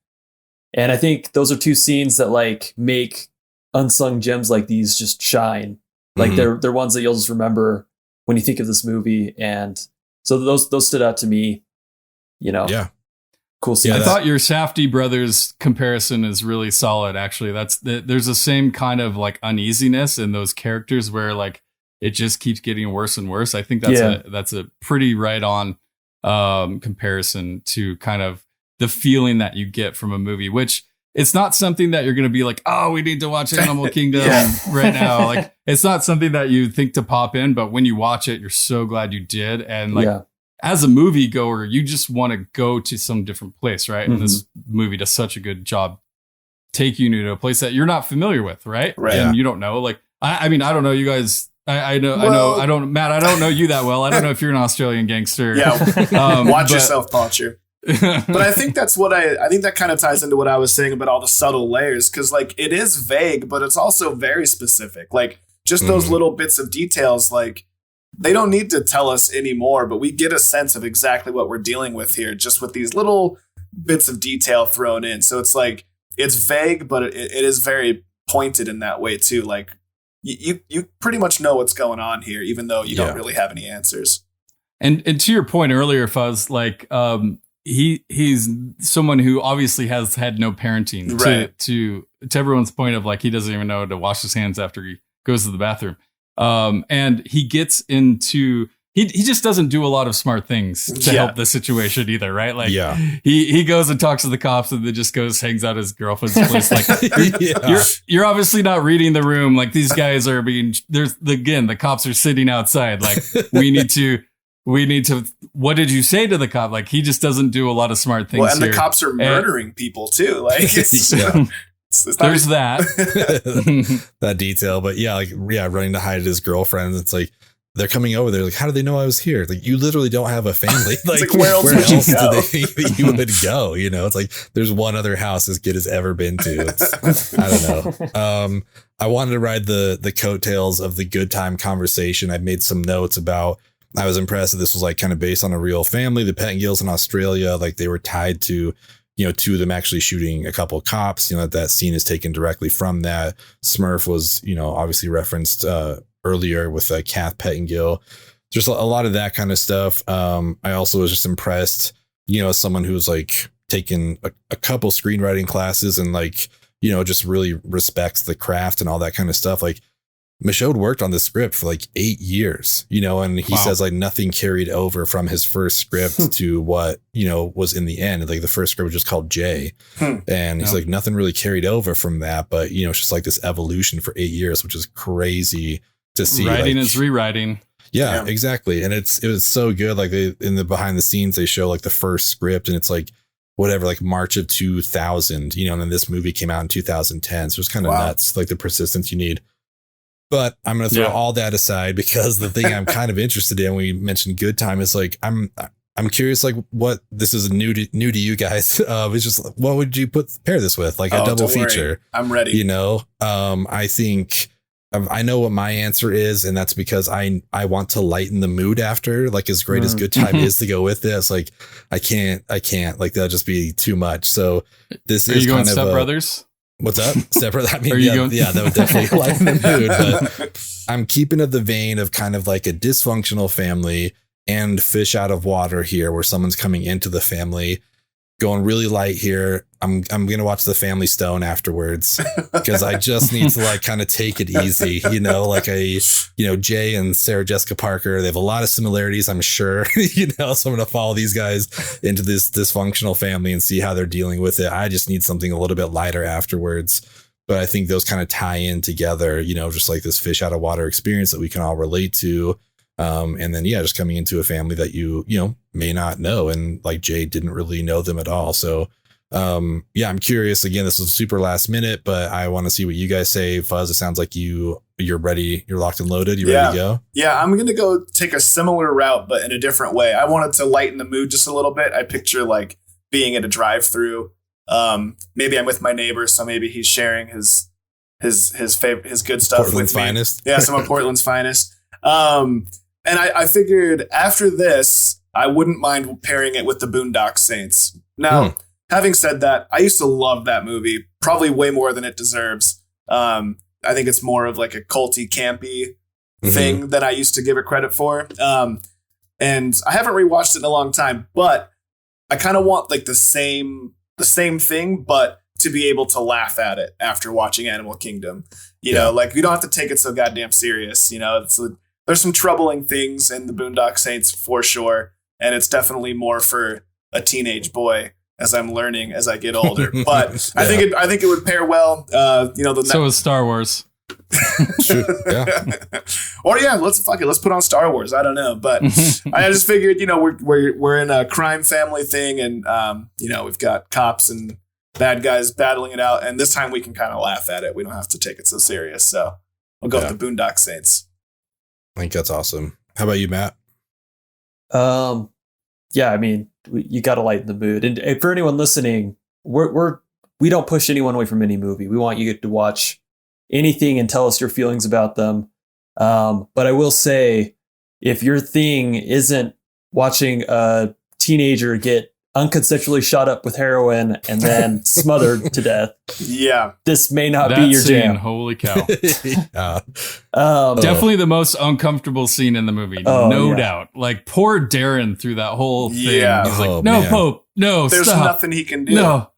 And I think those are two scenes that like make unsung gems like these just shine. Like they're ones that you'll just remember when you think of this movie. And so those stood out to me, Yeah. Cool scene. I thought your Safdie brothers comparison is really solid. Actually, there's the same kind of like uneasiness in those characters where like it just keeps getting worse and worse. I think that's a pretty right on comparison to kind of the feeling that you get from a movie, which it's not something that you're going to be like, oh, we need to watch Animal Kingdom right now. Like, it's not something that you think to pop in, but when you watch it, you're so glad you did. And like, as a movie goer, you just want to go to some different place, right? And this movie does such a good job taking you to a place that you're not familiar with, right? And you don't know. Like, I mean, I don't know you guys. I know, Matt, I don't know you that well. I don't know if you're an Australian gangster. Yeah. Watch yourself, Palcher. But I think that's what I think that kind of ties into what I was saying about all the subtle layers. Cause like it is vague, but it's also very specific. Like just those little bits of details, like they don't need to tell us anymore, but we get a sense of exactly what we're dealing with here, just with these little bits of detail thrown in. So it's like, it's vague, but it is very pointed in that way too. Like you pretty much know what's going on here, even though you don't really have any answers. And to your point earlier, Fuzz, like, he's someone who obviously has had no parenting, to everyone's point of like, he doesn't even know to wash his hands after he goes to the bathroom. And he gets into, he just doesn't do a lot of smart things to help the situation either. Right. Like he goes and talks to the cops and then just goes, hangs out at his girlfriend's place. Like you're obviously not reading the room. Like these guys are the cops are sitting outside. Like we need to, what did you say to the cop? Like, he just doesn't do a lot of smart things. Well, and the cops are murdering people too. Like, it's there's that. That detail. But running to hide his girlfriend. It's like, they're coming over there. Like, how do they know I was here? Like, you literally don't have a family. Like, where else do they think that you would go? It's like, there's one other house this kid has ever been to. I don't know. I wanted to ride the coattails of the good time conversation. I made some notes about, I was impressed that this was like kind of based on a real family. The Pettingills in Australia, like they were tied to, two of them actually shooting a couple of cops. That scene is taken directly from that. Smurf was, obviously referenced earlier with Kath Pettingill. Just a lot of that kind of stuff. I also was just impressed, as someone who's like taken a couple screenwriting classes and like just really respects the craft and all that kind of stuff. Like Michôd worked on the script for like 8 years, and he says like nothing carried over from his first script to what, was in the end. Like the first script was just called Jay. And he's like, nothing really carried over from that. But, it's just like this evolution for 8 years, which is crazy to see. Writing is rewriting. Yeah, exactly. And it was so good. Like in the behind the scenes, they show like the first script and it's like whatever, like March of 2000, and then this movie came out in 2010. So it's kind of nuts, like the persistence you need. But I'm going to throw all that aside because the thing I'm kind of interested in, we mentioned Good Time, is like, I'm curious, like what this is new to you guys. It's just, what would you pair this with? Like a double feature. I'm ready. I think I know what my answer is. And that's because I want to lighten the mood after, like as great as Good Time is to go with this. Like I can't like that'll just be too much. So this is kind of Step Brothers? What's up? Separate. I mean, that would definitely lighten the mood. But I'm keeping of the vein of kind of like a dysfunctional family and fish out of water here, where someone's coming into the family, going really light here. I'm gonna watch The Family Stone afterwards because I just need to like kind of take it easy, like Jay and Sarah Jessica Parker. They have a lot of similarities, I'm sure. So I'm gonna follow these guys into this dysfunctional family and see how they're dealing with it. I just need something a little bit lighter afterwards. But I think those kind of tie in together, just like this fish out of water experience that we can all relate to. And then, just coming into a family that you may not know. And like Jay didn't really know them at all. So, I'm curious. Again, this was super last minute, but I want to see what you guys say. Fuzz, it sounds like you're ready. You're locked and loaded. You ready to go? Yeah, I'm going to go take a similar route, but in a different way. I wanted to lighten the mood just a little bit. I picture like being at a drive-through. Maybe I'm with my neighbor, so maybe he's sharing his good stuff Portland's with me. finest. Yeah, some of Portland's finest. And I figured after this, I wouldn't mind pairing it with the Boondock Saints. Now, having said that, I used to love that movie, probably way more than it deserves. I think it's more of like a culty, campy thing than I used to give it credit for. And I haven't rewatched it in a long time, but I kind of want like the same thing, but to be able to laugh at it after watching Animal Kingdom. Like we don't have to take it so goddamn serious. There's some troubling things in the Boondock Saints for sure. And it's definitely more for a teenage boy as I'm learning as I get older. But I think it would pair well. So is Star Wars. Or let's put on Star Wars. I don't know. But I just figured, we're in a crime family thing and, we've got cops and bad guys battling it out. And this time we can kind of laugh at it. We don't have to take it so serious. So I'll go with the Boondock Saints. I think that's awesome. How about you, Matt? I mean, you got to lighten the mood. And for anyone listening, we don't push anyone away from any movie. We want you to watch anything and tell us your feelings about them. But I will say, if your thing isn't watching a teenager get unconsensually shot up with heroin and then smothered to death, this may not be your jam. Holy cow. Definitely the most uncomfortable scene in the movie. No doubt. Like poor Darren through that whole thing. He's like, no, man. Pope, no, there's stop. nothing he can do. No.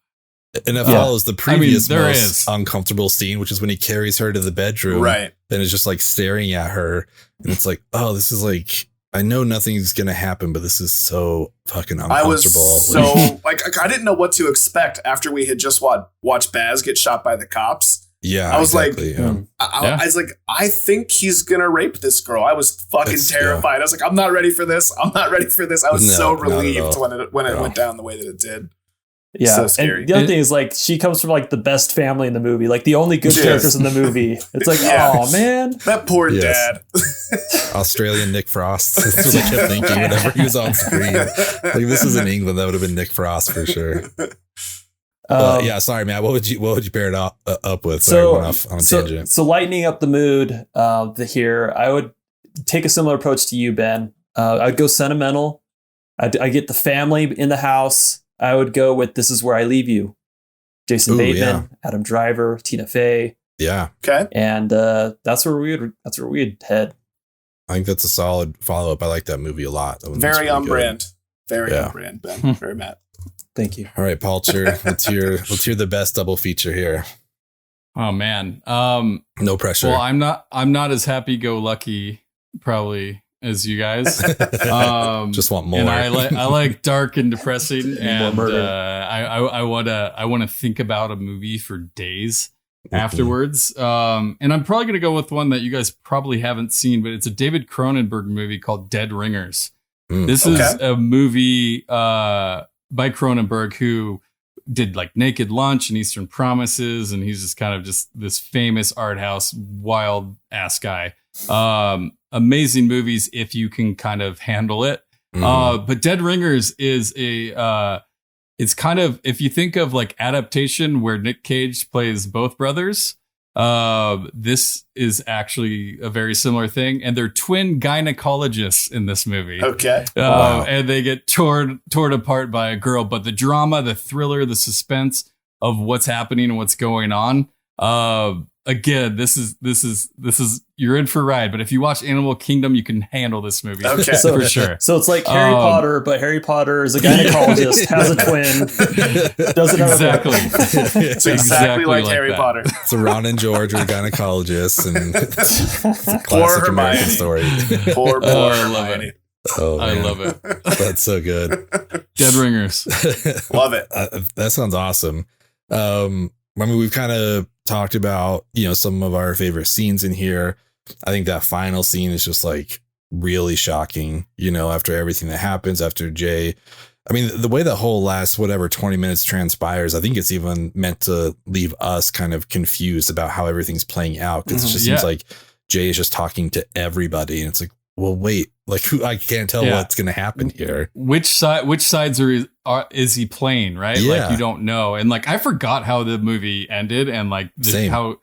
And it follows the previous most uncomfortable scene, which is when he carries her to the bedroom. Right. And is just like staring at her. And it's like, oh, this is like, I know nothing's going to happen, but this is so fucking uncomfortable. I was so I didn't know what to expect after we had just watched Baz get shot by the cops. Yeah. I was exactly, I was like, I think he's going to rape this girl. I was fucking terrified. I was like, I'm not ready for this. I was so relieved when it went down the way that it did. Yeah. So scary. And the other thing is like, she comes from like the best family in the movie, like the only good characters in the movie. It's like, oh man, that poor dad. Australian Nick Frost. That's what I kept thinking whenever he was on screen. Like this is in England, that would have been Nick Frost for sure. Sorry, Matt. What would you pair it up with? Sorry, I went off on a tangent. So lightening up the mood here, I would take a similar approach to you, Ben. I'd go sentimental. I get the family in the house. I would go with This Is Where I Leave You. Jason Bateman, Adam Driver, Tina Fey. Yeah. Okay. And that's where we'd head. I think that's a solid follow-up. I like that movie a lot. Very on brand. Very on brand, Ben. Very Matt. Thank you. All right, Palcher. Let's hear the best double feature here. Oh man. No pressure. Well, I'm not as happy-go-lucky probably as you guys. Just want more. And I like dark and depressing, and More murder. I wanna think about a movie for days afterwards. And I'm probably gonna go with one that you guys probably haven't seen, but it's a David Cronenberg movie called Dead Ringers. This is a movie by Cronenberg, who did like Naked Lunch and Eastern Promises, and he's just kind of just this famous art house wild ass guy. Amazing movies if you can kind of handle it. But Dead Ringers is it's kind of, if you think of like adaptation where Nick Cage plays both brothers, this is actually a very similar thing, and they're twin gynecologists in this movie. Okay. And they get torn apart by a girl, but the drama, the thriller, the suspense of what's happening and what's going on. Again, this is you're in for a ride. But if you watch Animal Kingdom, you can handle this movie for sure. So it's like Harry Potter, but Harry Potter is a gynecologist, has a twin, doesn't have exactly. It's exactly like Harry Potter. So Ron and George are gynecologists, and it's a Poor classic Hermione. American story. Poor I love Hermione. it. Oh, I man. love it. That's so good. Dead Ringers. Love it. That sounds awesome. I mean, we've kind of talked about, some of our favorite scenes in here. I think that final scene is just like really shocking, after everything that happens after Jay. I mean, the way the whole last 20 minutes transpires, I think it's even meant to leave us kind of confused about how everything's playing out. Because it just seems like Jay is just talking to everybody. And it's like, well, wait, like I can't tell what's going to happen here. Which sides is he playing, right? Yeah. Like you don't know. And like I forgot how the movie ended, and like how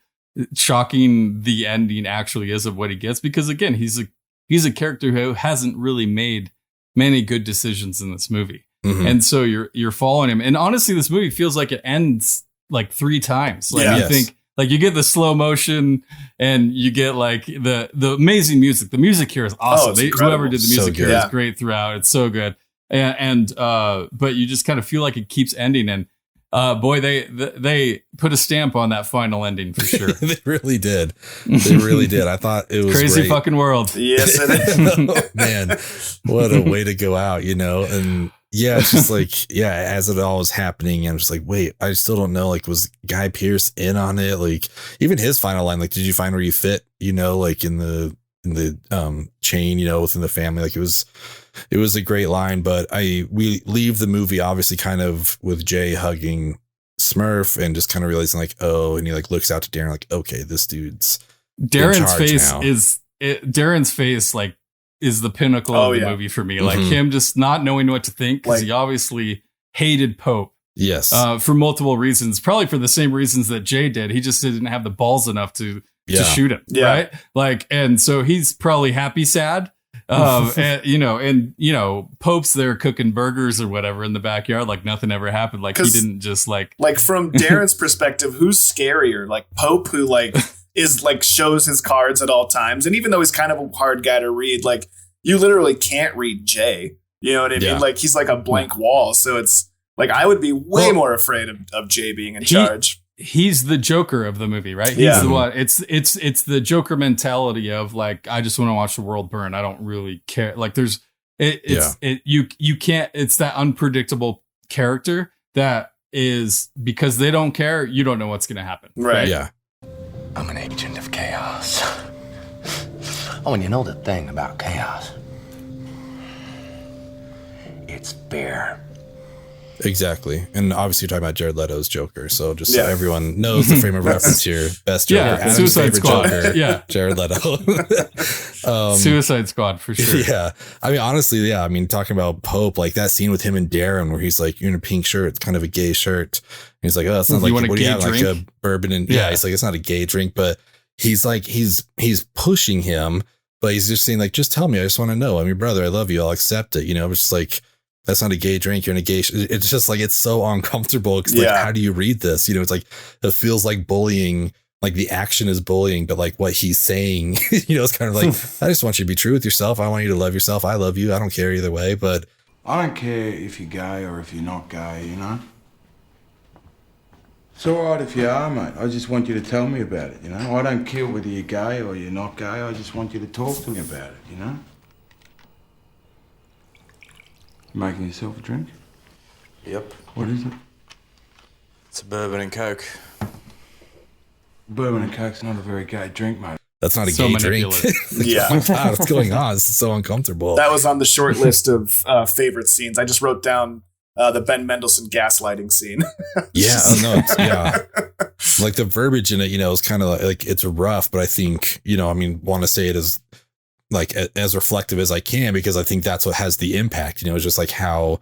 shocking the ending actually is of what he gets, because again, he's a character who hasn't really made many good decisions in this movie. And so you're following him. And honestly, this movie feels like it ends like 3 times. Like you think, like you get the slow motion, and you get like the amazing music. The music here is awesome. Whoever did the music here is great throughout. It's so good. And but you just kind of feel like it keeps ending. And boy, they put a stamp on that final ending for sure. They really did. They really did. I thought it was crazy great. fucking world. Yes, it is. Oh, man, what a way to go out, And yeah, it's just like, as it all was happening, I'm just like, wait, I still don't know. Like, was Guy Pearce in on it? Like, even his final line, like, did you find where you fit? Like in the chain, within the family. Like, it was a great line. But we leave the movie obviously kind of with Jay hugging Smurf and just kind of realizing like, oh, and he like looks out to Darren like, okay, this dude's Darren's face like is the pinnacle of the movie for me. Like him just not knowing what to think, because he obviously hated Pope. Yes. For multiple reasons, probably for the same reasons that Jay did. He just didn't have the balls enough to shoot him. Yeah. Right. Like, and so he's probably happy, sad. And Pope's there cooking burgers or whatever in the backyard, like nothing ever happened. Like he didn't just like from Darren's perspective, who's scarier? Like Pope, who like is like shows his cards at all times, and even though he's kind of a hard guy to read, like you literally can't read Jay. You know what I mean? Like he's like a blank wall. So it's like I would be way more afraid of Jay being in charge. He's the Joker of the movie, right? He's the one. It's the Joker mentality of like, I just want to watch the world burn. I don't really care. Like you can't. It's that unpredictable character that is, because they don't care. You don't know what's going to happen. Right. Yeah. I'm an agent of chaos. Oh, and you know the thing about chaos? It's fair. Exactly. And obviously you're talking about Jared Leto's Joker. So just so everyone knows the frame of reference here. Best Joker. Adam's Suicide Squad. Joker, Jared Leto. Suicide Squad for sure. Yeah. I mean, honestly, talking about Pope, like that scene with him and Darren where he's like, you're in a pink shirt. It's kind of a gay shirt. And he's like, oh, it's not like, what do you have? Like a bourbon and he's like, it's not a gay drink, but he's like, he's pushing him, but he's just saying like, just tell me. I just want to know. I'm your brother. I love you. I'll accept it. It's just like, that's not a gay drink. You're in a gay. It's just like, it's so uncomfortable. It's like, how do you read this? It's like, it feels like bullying. Like the action is bullying, but like what he's saying, it's kind of like, I just want you to be true with yourself. I want you to love yourself. I love you. I don't care either way, but I don't care if you're gay or if you're not gay, It's all right if you are, mate. I just want you to tell me about it, you know? I don't care whether you're gay or you're not gay. I just want you to talk to me about it, you know? Making yourself a drink? Yep. What is it? It's a bourbon and coke. Bourbon and coke's not a very gay drink, mate. That's not a gay drink. Yeah. Oh my God, what's going on? This is so uncomfortable. That was on the short list of favorite scenes. I just wrote down the Ben Mendelsohn gaslighting scene. Yeah, yeah. Like the verbiage in it, you know, is kind of like it's rough, but I think, you know, I mean, want to say it as like as reflective as I can, because I think that's what has the impact. You know, it's just like how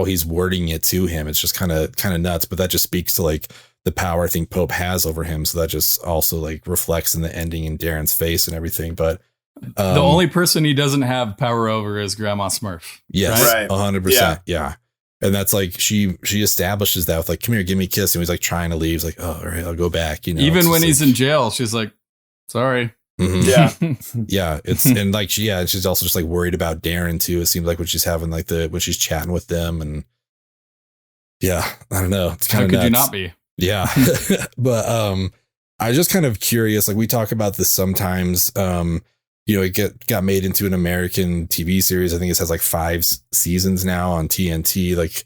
he's wording it to him. It's just kind of nuts, but that just speaks to like the power I think Pope has over him. So that just also like reflects in the ending in Darren's face and everything. But the only person he doesn't have power over is Grandma Smurf. Yes, right? 100%. Yeah. And that's like, she establishes that with like, come here, give me a kiss. And he's like trying to leave. He's like, oh, all right, I'll go back. You know, even when he's in jail, she's like, sorry. Mm-hmm. Yeah. Yeah. It's, and like, she's also just like worried about Darren too. It seems like when she's having like when she's chatting with them, and yeah, I don't know. It's kind of How could nuts. you not be? Yeah. But I was just kind of curious, like we talk about this sometimes, you know, it got made into an American TV series. I think it has like 5 seasons now on TNT. Like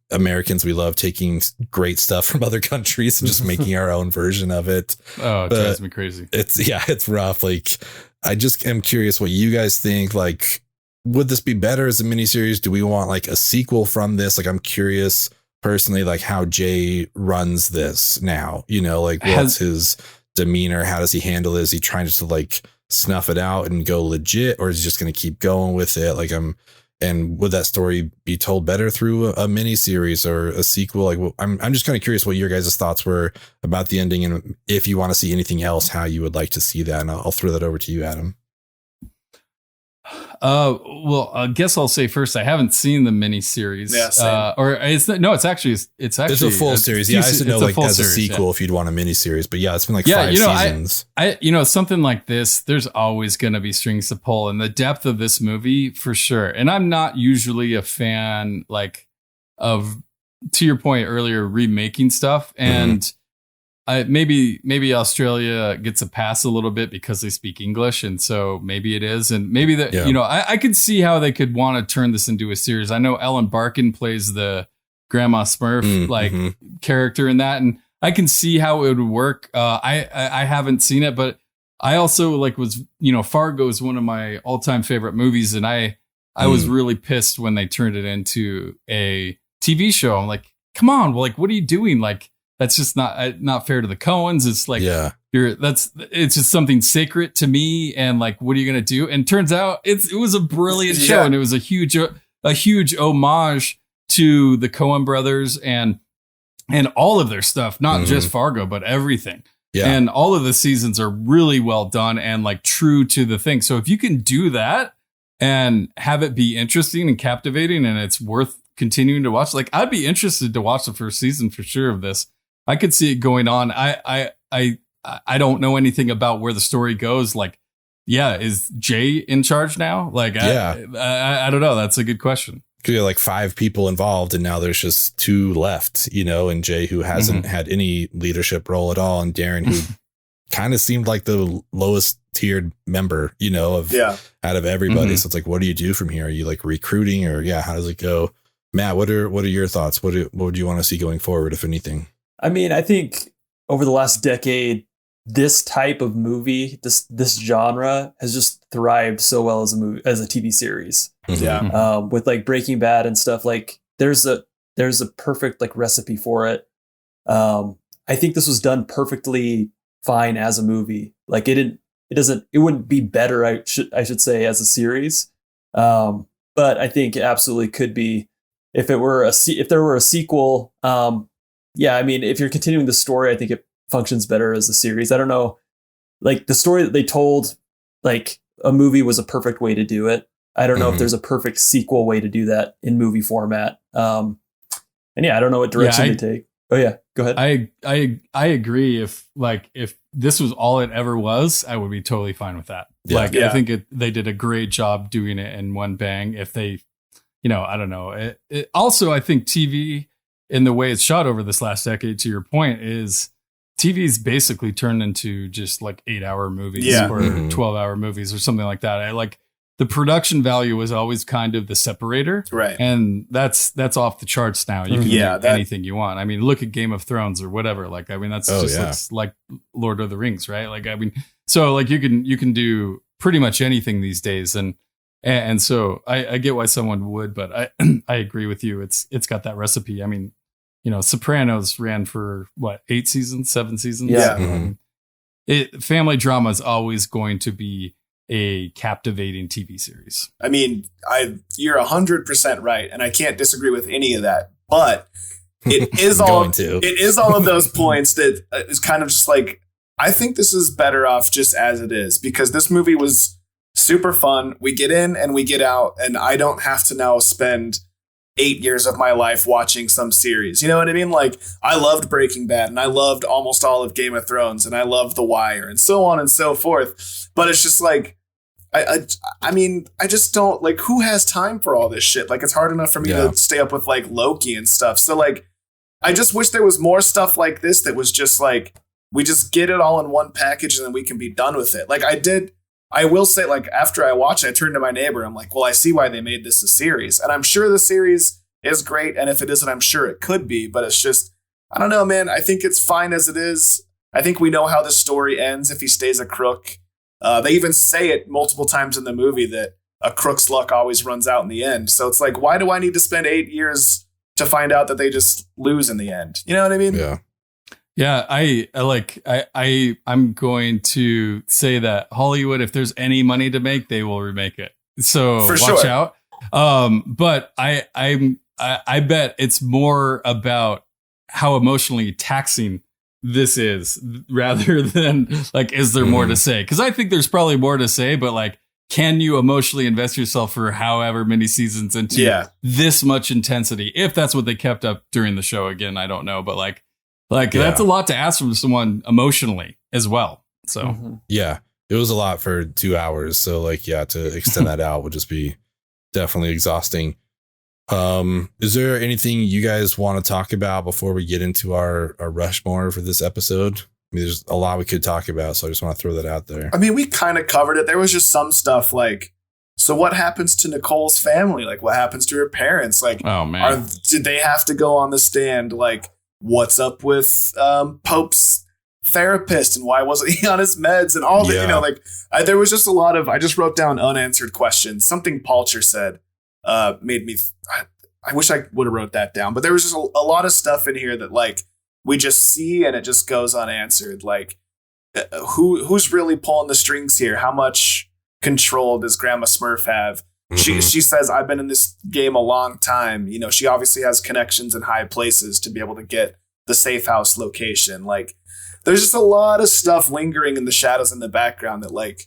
Americans, we love taking great stuff from other countries and just making our own version of it. Oh, it drives me crazy. It's rough. Like, I just am curious what you guys think. Like, would this be better as a miniseries? Do we want like a sequel from this? Like, I'm curious personally, like how Jay runs this now, you know, like what's his demeanor? How does he handle it? Is he trying just to like snuff it out and go legit, or is he just going to keep going with it? Like, and would that story be told better through a mini series or a sequel? Like, I'm just kind of curious what your guys' thoughts were about the ending, and if you want to see anything else, how you would like to see that. And I'll throw that over to you, Adam. Well, I guess I'll say first, I haven't seen the miniseries. Yeah, same. Or it's a full series. Yeah, I used to know like as a sequel if you'd want a miniseries, but yeah, it's been like 5 seasons. I something like this, there's always going to be strings to pull, and the depth of this movie for sure. And I'm not usually a fan like of, to your point earlier, remaking stuff. And maybe Australia gets a pass a little bit because they speak English, and so maybe it is, and maybe that you know, I could see how they could want to turn this into a series. I know Ellen Barkin plays the Grandma Smurf character in that, and I can see how it would work. I haven't seen it, but I also Fargo is one of my all-time favorite movies, and I was really pissed when they turned it into a TV show. I'm like, come on, well, like, what are you doing? Like, that's just not fair to the Coens. It's like, it's just something sacred to me. And like, what are you going to do? And turns out it was a brilliant show. And it was a huge homage to the Coen brothers and all of their stuff, not just Fargo, but everything. Yeah. And all of the seasons are really well done and like true to the thing. So if you can do that and have it be interesting and captivating, and it's worth continuing to watch, like, I'd be interested to watch the first season for sure of this. I could see it going on. I don't know anything about where the story goes. Like, is Jay in charge now? Like, I don't know. That's a good question. Could be like 5 people involved, and now there's just 2 left, you know, and Jay, who hasn't had any leadership role at all, and Darren, who kind of seemed like the lowest tiered member, you know, out of everybody. So it's like, what do you do from here? Are you like recruiting, or how does it go? Matt, what are your thoughts? What would you want to see going forward, if anything? I mean, I think over the last decade, this type of movie, this genre has just thrived so well as a TV series. Yeah. With like Breaking Bad and stuff, like there's a perfect like recipe for it. I think this was done perfectly fine as a movie. Like it wouldn't be better, I should say, as a series. But I think it absolutely could be if there were a sequel. I mean, if you're continuing the story, I think it functions better as a series. I don't know, like the story that they told, like a movie was a perfect way to do it. I don't know if there's a perfect sequel way to do that in movie format. I don't know what direction they take. Oh yeah, go ahead. I agree. If this was all it ever was, I would be totally fine with that. I think they did a great job doing it in one bang. If they, I don't know. Also, I think TV in the way it's shot over this last decade, to your point, is TV's basically turned into just like 8-hour movies or 12-hour movies or something like that. I like the production value was always kind of the separator. Right. And that's off the charts now. You can do anything you want. I mean, look at Game of Thrones or whatever. Like, I mean, that's looks like Lord of the Rings, right? Like, I mean, so like you can do pretty much anything these days. And so I get why someone would, but I agree with you. It's got that recipe. I mean, you know, Sopranos ran for what, 8 seasons, 7 seasons? Yeah. Family drama is always going to be a captivating TV series. I mean, you're 100% right, and I can't disagree with any of that. But it is all of those points that is kind of just like, I think this is better off just as it is, because this movie was super fun. We get in and we get out, and I don't have to now spend 8 years of my life watching some series. You know what I mean? Like, I loved Breaking Bad, and I loved almost all of Game of Thrones, and I loved The Wire, and so on and so forth. But it's just like, I mean, I just don't, like, who has time for all this shit? Like, it's hard enough for me to stay up with, like, Loki and stuff. So, like, I just wish there was more stuff like this that was just, like, we just get it all in one package and then we can be done with it. Like, I will say, like, after I watched it, I turned to my neighbor. I'm like, well, I see why they made this a series. And I'm sure the series is great. And if it isn't, I'm sure it could be. But it's just, I don't know, man. I think it's fine as it is. I think we know how the story ends if he stays a crook. They even say it multiple times in the movie that a crook's luck always runs out in the end. So it's like, why do I need to spend 8 years to find out that they just lose in the end? You know what I mean? Yeah. Yeah, I'm going to say that Hollywood, if there's any money to make, they will remake it. So watch out. But I bet it's more about how emotionally taxing this is rather than like, is there more to say? Because I think there's probably more to say, but like, can you emotionally invest yourself for however many seasons into this much intensity? If that's what they kept up during the show, again, I don't know, but like that's a lot to ask from someone emotionally as well. So yeah, it was a lot for 2 hours. So like, to extend that out would just be definitely exhausting. Is there anything you guys want to talk about before we get into our Rushmore for this episode? I mean, there's a lot we could talk about, so I just want to throw that out there. I mean, we kind of covered it. There was just some stuff like, so what happens to Nicole's family? Like, what happens to her parents? Like, oh man, did they have to go on the stand? Like, what's up with Pope's therapist and why wasn't he on his meds and all that? You know, like there was just a lot of, I just wrote down unanswered questions. Something Palcher said made me, I wish I would have wrote that down, but there was just a lot of stuff in here that like we just see and it just goes unanswered. Like who's really pulling the strings here? How much control does Grandma Smurf have? She says, I've been in this game a long time. You know, she obviously has connections in high places to be able to get the safe house location. Like, there's just a lot of stuff lingering in the shadows in the background that, like,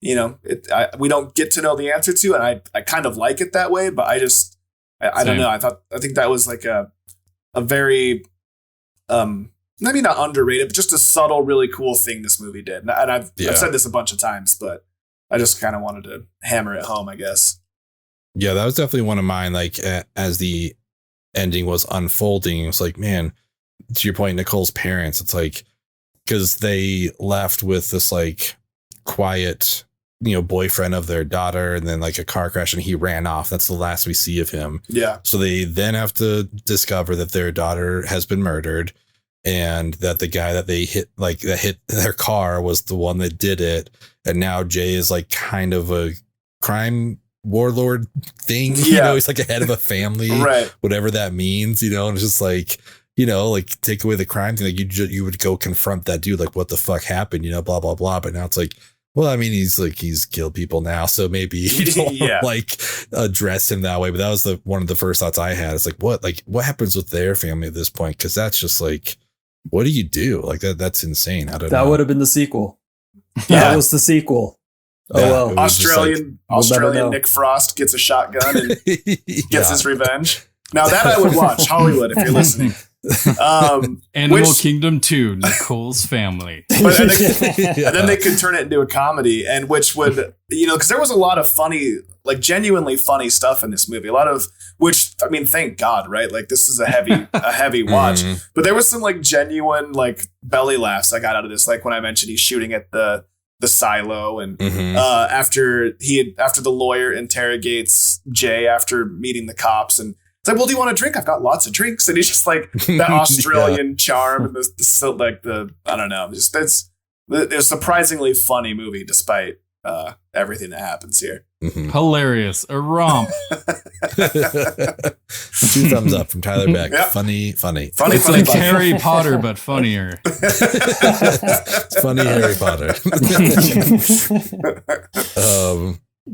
you know, we don't get to know the answer to. And I kind of like it that way, but I don't know. I think that was like a very, maybe not underrated, but just a subtle, really cool thing this movie did. And I've said this a bunch of times, but I just kind of wanted to hammer it home, I guess. Yeah, that was definitely one of mine. Like, as the ending was unfolding, it was like, man, to your point, Nicole's parents, it's like, because they left with this like quiet, you know, boyfriend of their daughter, and then like a car crash and he ran off. That's the last we see of him. Yeah. So they then have to discover that their daughter has been murdered and that the guy that they hit, like that hit their car, was the one that did it. And now Jay is like kind of a crime warlord thing. Yeah. You know, he's like a head of a family, right? Whatever that means, you know, and it's just like, you know, like take away the crime thing. Like you would go confront that dude, like what the fuck happened, you know, blah, blah, blah. But now it's like, well, I mean, he's killed people now, so maybe you don't like address him that way. But that was one of the first thoughts I had. It's like, what happens with their family at this point? Because that's just like, what do you do? Like that's insane. I don't know. That would have been the sequel. That was the sequel. Oh well. Australian Nick Frost gets a shotgun and gets his revenge. Now that I would watch. Hollywood, if you're listening. Animal Kingdom 2, Nicole's Family. And then they could turn it into a comedy, and which would, because there was a lot of funny, like genuinely funny stuff in this movie. A lot of which, I mean, thank God, right? Like this is a heavy watch, but there was some like genuine like belly laughs I got out of this. Like when I mentioned he's shooting at the silo, and after the lawyer interrogates Jay after meeting the cops, and it's like, well, do you want a drink? I've got lots of drinks. And he's just like that Australian charm and I don't know. Just it's a surprisingly funny movie despite everything that happens here. Hilarious. A romp. 2 thumbs up from Tyler Beck. Yep. Funny. It's like Harry Potter, but funnier. It's funny Harry Potter.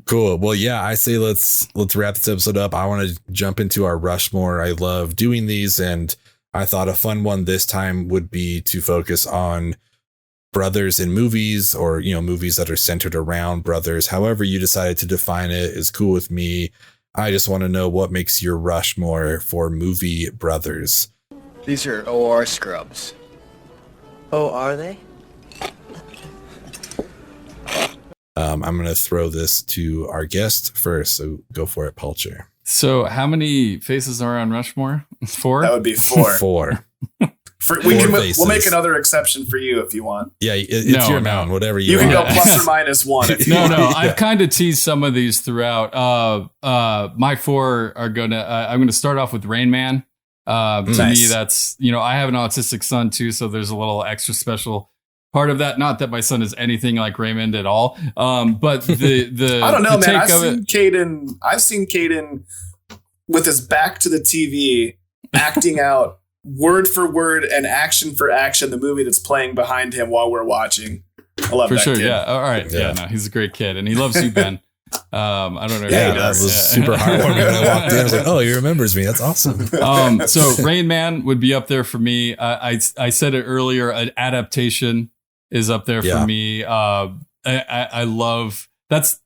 Cool. Well, yeah, I say let's wrap this episode up. I want to jump into our Rushmore. I love doing these, and I thought a fun one this time would be to focus on brothers in movies, or movies that are centered around brothers. However you decided to define it is cool with me. I just want to know what makes your Rushmore for movie brothers. These are OR scrubs. Oh, are they? I'm going to throw this to our guest first, so go for it, Palcher. So how many faces are on Rushmore? 4? That would be 4. 4. We'll make another exception for you if you want. Yeah, it's your mountain, whatever you can want. go plus or minus 1 if you want. I've kind of teased some of these throughout. My 4 are I'm gonna start off with Rain Man. To me, that's I have an autistic son too, so there's a little extra special part of that. Not that my son is anything like Raymond at all. But the I don't know, man. I've seen Caden with his back to the TV acting out word for word and action for action the movie that's playing behind him while we're watching. I love that kid. Yeah. All right. Yeah. No, he's a great kid, and he loves you, Ben. I don't know. Yeah, that was super heartwarming when I walked in. I was like, oh, he remembers me. That's awesome. So Rain Man would be up there for me. I said it earlier. An Adaptation is up there for me. I love that's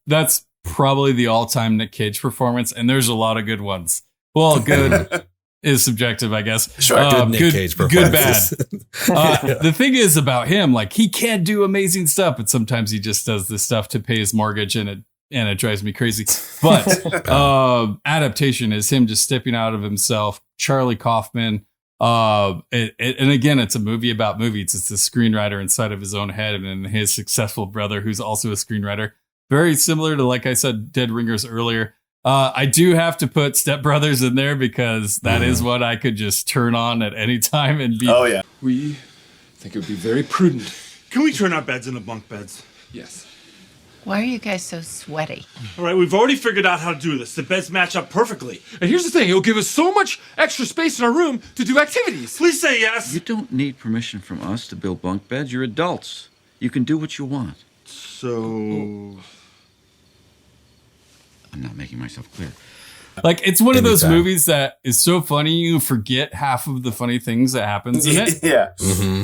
probably the all-time Nick Cage performance, and there's a lot of good ones. Well, good is subjective, I guess. Sure, good Nick Cage performance. Good, bad. The thing is about him, like he can do amazing stuff, but sometimes he just does this stuff to pay his mortgage, and it drives me crazy. But Adaptation is him just stepping out of himself. Charlie Kaufman. And again, it's a movie about movies. It's the screenwriter inside of his own head, and his successful brother, who's also a screenwriter. Very similar to, like I said, Dead Ringers earlier. I do have to put Step Brothers in there because that is what I could just turn on at any time and be. Oh, yeah. We think it would be very prudent. Can we turn our beds into bunk beds? Yes. Why are you guys so sweaty? All right, we've already figured out how to do this. The beds match up perfectly. And here's the thing, it'll give us so much extra space in our room to do activities. Please say yes. You don't need permission from us to build bunk beds. You're adults. You can do what you want. So... I'm not making myself clear. Like, it's one of those movies that is so funny you forget half of the funny things that happens in it. Yeah.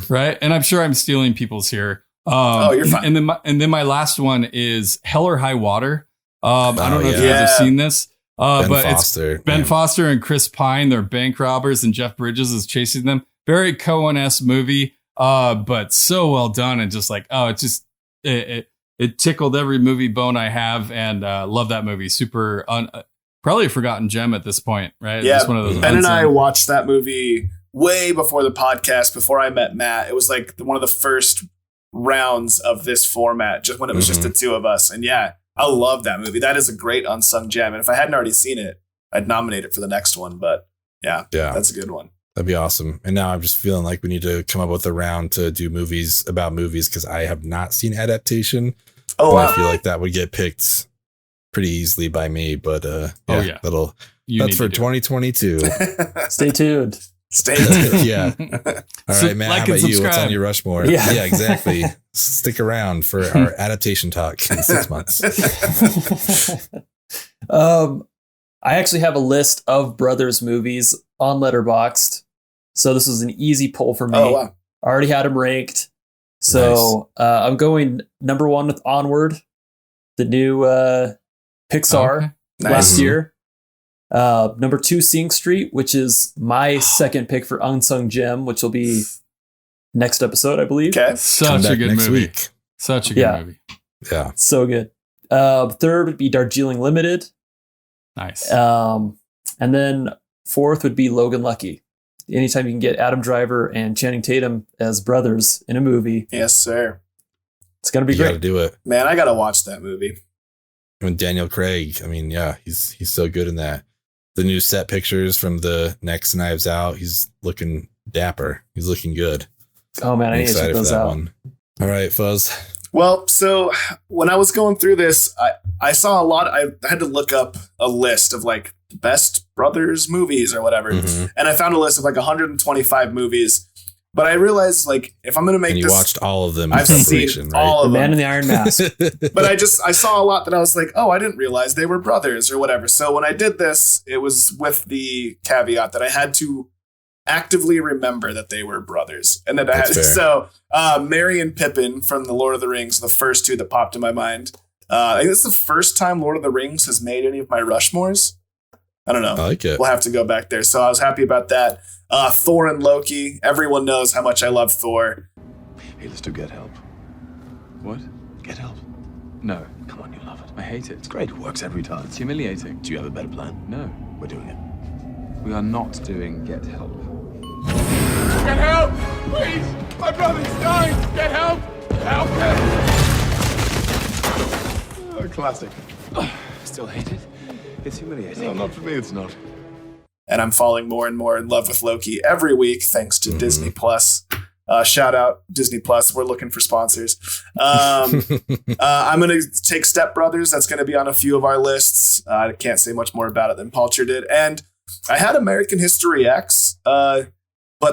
Right? And I'm sure I'm stealing people's here. You're fine. And then my last one is Hell or High Water. I don't know if you guys have seen this. But Foster, it's Ben Foster and Chris Pine. They're bank robbers, and Jeff Bridges is chasing them. Very Coen-esque movie, but so well done. And just like, it tickled every movie bone I have, and love that movie. Super, probably a forgotten gem at this point, right? Yeah, just one of those Ben and I watched that movie way before the podcast, before I met Matt. It was like one of the first rounds of this format, just when it was just the two of us. And yeah, I love that movie. That is a great unsung gem. And if I hadn't already seen it, I'd nominate it for the next one. But yeah, that's a good one. That'd be awesome. And now I'm just feeling like we need to come up with a round to do movies about movies, because I have not seen Adaptation. Oh, wow. I feel like that would get picked pretty easily by me. But that's for 2022. Stay tuned. Stay tuned. Yeah. All right, Matt, how about you? What's on your Rushmore? Yeah, exactly. Stick around for our adaptation talk in 6 months. I actually have a list of Brothers movies on Letterboxd. So this was an easy pull for me. Oh, wow. I already had them ranked. So I'm going number 1 with Onward, the new Pixar last year. Number 2, Sing Street, which is my second pick for Unsung Gem, which will be next episode, I believe. Okay. Such a good movie. Week. Such a good movie. Yeah. So good. Third would be Darjeeling Limited. Nice. And then fourth would be Logan Lucky. Anytime you can get Adam Driver and Channing Tatum as brothers in a movie. Yes, sir. It's going to be You great. got to do it. Man, I got to watch that movie. And Daniel Craig, I mean, yeah, he's so good in that. The new set pictures from the next Knives Out, he's looking dapper. He's looking good. Oh man, I need to check those out. All right, Fuzz. Well, so when I was going through this, I saw a lot. I had to look up a list of like the best brothers movies or whatever. Mm-hmm. And I found a list of like 125 movies. But I realized, like, if I'm going to make And you this, watched all of them. I've seen all of The them. Man in the Iron Mask. But I saw a lot that I was like, oh, I didn't realize they were brothers or whatever. So when I did this, it was with the caveat that I had to actively remember that they were brothers. And that I had, so Merry and Pippin from the Lord of the Rings, the first two that popped in my mind. I think this is the first time Lord of the Rings has made any of my Rushmores. I don't know. I like it. We'll have to go back there. So I was happy about that. Thor and Loki. Everyone knows how much I love Thor. Hey, let's do Get Help. What? Get Help? No. Come on, you love it. I hate it. It's great. It works every time. It's humiliating. Do you have a better plan? No. We're doing it. We are not doing Get Help. Get help! Please! My brother's dying! Get help! Help him! Oh, classic. Still hate it? It's humiliating. No, not for me, it's not. And I'm falling more and more in love with Loki every week, thanks to Disney Plus. Shout out Disney Plus. We're looking for sponsors. I'm going to take Step Brothers. That's going to be on a few of our lists. I can't say much more about it than Palcher did. And I had American History X, but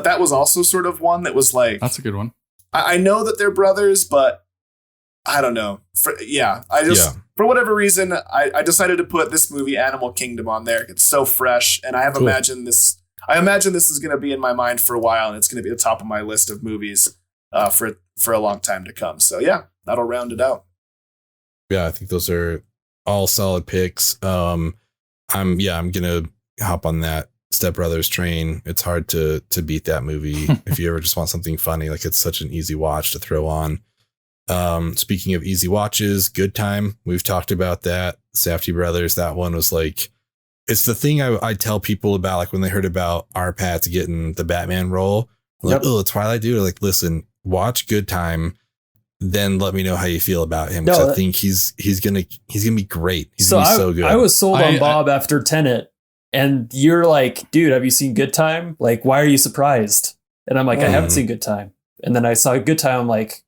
that was also sort of one that was like... That's a good one. I know that they're brothers, but I don't know. For whatever reason, I decided to put this movie Animal Kingdom on there. It's so fresh, and I have imagined this. I imagine this is going to be in my mind for a while, and it's going to be at the top of my list of movies for a long time to come. So yeah, that'll round it out. Yeah, I think those are all solid picks. I'm gonna hop on that Step Brothers train. It's hard to beat that movie if you ever just want something funny. Like, it's such an easy watch to throw on. Speaking of easy watches, Good Time. We've talked about that. Safdie Brothers. That one was like, it's the thing I tell people about, like when they heard about R-Pat's getting the Batman role. Like, oh, Twilight dude. Like, listen, watch Good Time, then let me know how you feel about him. Because I think he's gonna be great. He's gonna be so good. I was sold on Bob after Tenet, and you're like, dude, have you seen Good Time? Like, why are you surprised? And I'm like, I haven't seen Good Time. And then I saw Good Time. I'm like,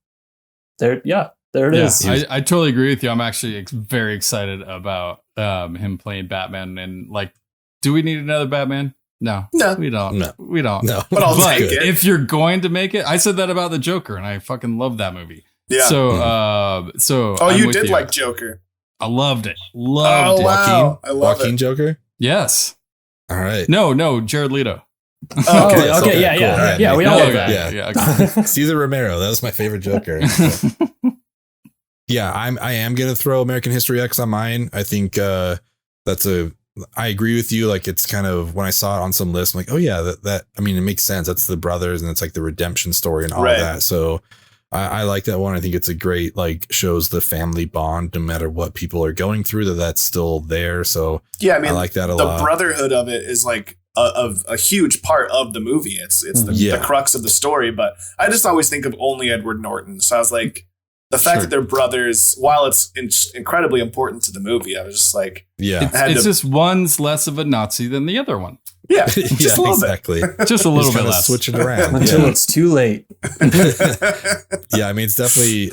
there it is. I totally agree with you. I'm actually very excited about him playing Batman. And like, do we need another Batman? No, we don't. No. We don't. No. But I'll take it. If you're going to make it, I said that about the Joker, and I fucking love that movie. Yeah. So you did like Joker. I loved it. Loved it. Wow. I love Joaquin it. Joker. Yes. All right. No, Jared Leto. Okay. Cool. Yeah. We all love that. Yeah. Okay. Caesar Romero. That was my favorite Joker. Yeah, I am gonna throw American History X on mine. I think I agree with you. Like, it's kind of, when I saw it on some list, I'm like, oh yeah, that I mean, it makes sense. That's the brothers, and it's like the redemption story and all of that. So I like that one. I think it's a great, like, shows the family bond no matter what people are going through, that's still there. So yeah, I mean, I like that a lot. The brotherhood of it is like a huge part of the movie. It's the crux of the story. But I just always think of only Edward Norton. So I was like, the fact that they're brothers, while it's incredibly important to the movie, I was just like, it's just one's less of a Nazi than the other one. Yeah, just a little bit. Just a little bit less. Switch it around until it's too late. Yeah, I mean, it's definitely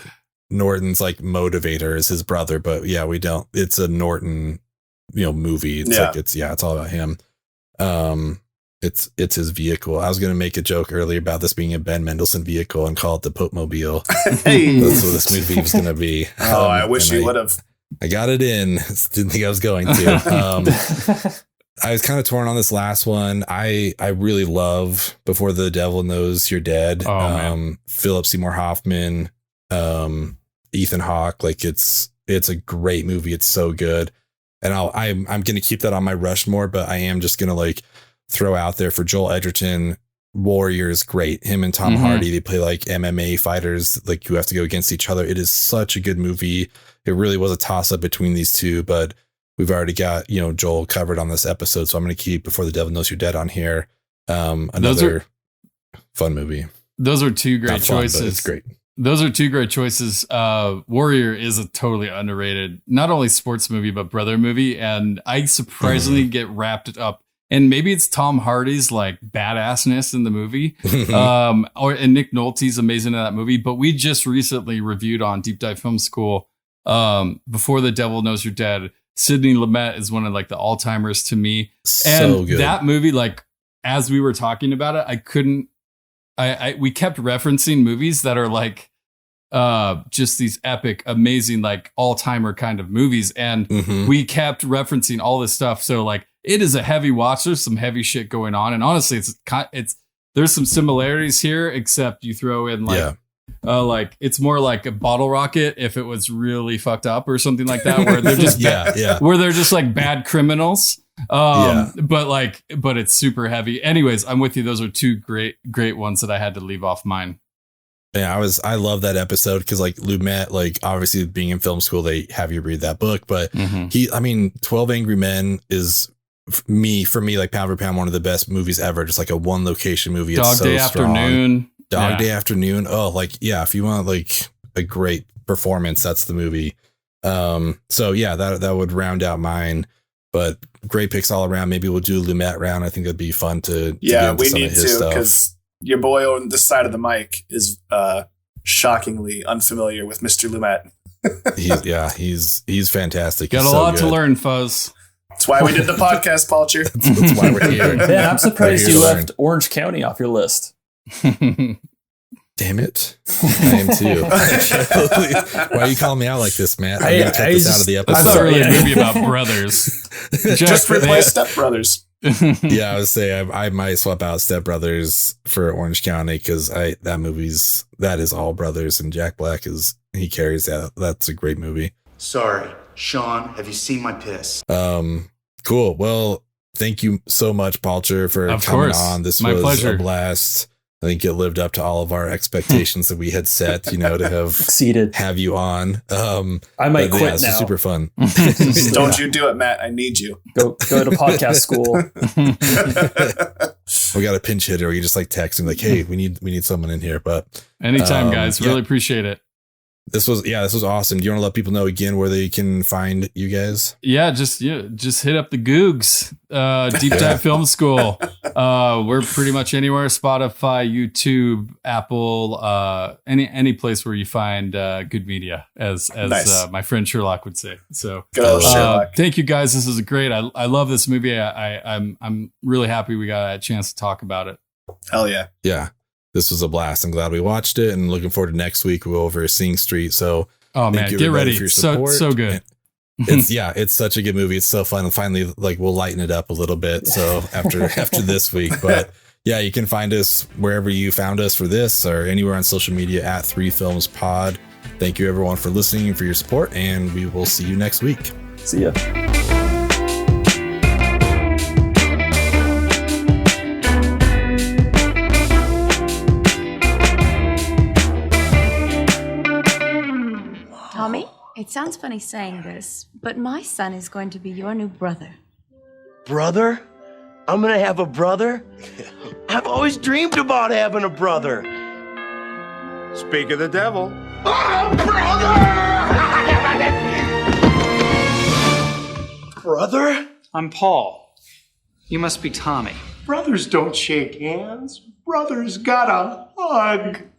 Norton's like motivator is his brother, but yeah, it's a Norton, movie. It's it's all about him. It's his vehicle. I was going to make a joke earlier about this being a Ben Mendelsohn vehicle and call it the Popemobile. Hey. That's what this movie was going to be. I wish you would have. I got it in. Didn't think I was going to. I was kind of torn on this last one. I really love Before the Devil Knows You're Dead. Philip Seymour Hoffman, Ethan Hawke. Like, it's a great movie. It's so good. and I'm going to keep that on my Rushmore, but I am just going to like throw out there for Joel Edgerton. Warrior is great. Him and Tom Hardy, they play like MMA fighters, like who have to go against each other. It is such a good movie. It really was a toss up between these two, but we've already got, you know, Joel covered on this episode. So I'm going to keep Before the Devil Knows You're Dead on here. Another fun movie. Those are two great choices. It's great. Those are two great choices. Warrior is a totally underrated, not only sports movie, but brother movie. And I surprisingly get wrapped up. And maybe it's Tom Hardy's like badassness in the movie. And Nick Nolte's amazing in that movie. But we just recently reviewed on Deep Dive Film School, Before the Devil Knows You're Dead. Sidney Lumet is one of like the all-timers to me. And good. That movie, like, as we were talking about it, we kept referencing movies that are like just these epic, amazing, like all-timer kind of movies. And we kept referencing all this stuff. So like, it is a heavy watch. There's some heavy shit going on. And honestly, there's some similarities here, except you throw in like, it's more like a Bottle Rocket if it was really fucked up or something like that, where they're just where they're just like bad criminals. But it's super heavy. Anyways, I'm with you. Those are two great ones that I had to leave off mine. Yeah, I love that episode because like Lumet, like obviously being in film school, they have you read that book, but 12 Angry Men is for me, like pound for pound, one of the best movies ever. Just like a one location movie. Dog it's so Day strong. Afternoon. Dog Day Afternoon. Oh, like, yeah, if you want like a great performance, that's the movie. So yeah, that would round out mine, but great picks all around. Maybe we'll do Lumet round. I think that'd be fun to yeah, we need to, because your boy on this side of the mic is shockingly unfamiliar with Mr. Lumet. he's fantastic. Got he's a lot good. To learn, Fuzz. That's why we did the podcast, Palcher. That's why we're here. Yeah, I'm surprised you left Orange County off your list. Damn it. I am too. Why are you calling me out like this, Matt? I'm going to cut this out of the episode. It's not really a movie about brothers. Just replace Step Brothers. Yeah, I would say I might swap out Step Brothers for Orange County because that is all brothers, and Jack Black he carries that. That's a great movie. Sorry, Sean, have you seen my piss? Cool. Well, thank you so much, Palcher, for coming on. This was a blast. I think it lived up to all of our expectations that we had set, to have have you on. I might quit now. This is super fun. Don't you do it, Matt. I need you. Go to podcast school. We got a pinch hitter. We just like text him like, hey, we need someone in here. But anytime, guys. Really appreciate it. This was awesome. Do you want to let people know again where they can find you guys? Yeah, just hit up the Googs, Deep Dive Film School. We're pretty much anywhere: Spotify, YouTube, Apple, any place where you find good media, as nice. My friend Sherlock would say. So, thank you guys. This is great. I love this movie. I'm really happy we got a chance to talk about it. Hell yeah, yeah. This was a blast. I'm glad we watched it, and looking forward to next week. We'll go over Sing Street. So, man, get ready for your support. So good. It's such a good movie. It's so fun. And finally, like, we'll lighten it up a little bit. So after this week, but yeah, you can find us wherever you found us for this, or anywhere on social media at 3 Films Pod. Thank you everyone for listening and for your support, and we will see you next week. See ya. Tommy, it sounds funny saying this, but my son is going to be your new brother. Brother? I'm gonna have a brother? I've always dreamed about having a brother. Speak of the devil. Oh, brother! Brother? I'm Paul. You must be Tommy. Brothers don't shake hands. Brothers gotta hug.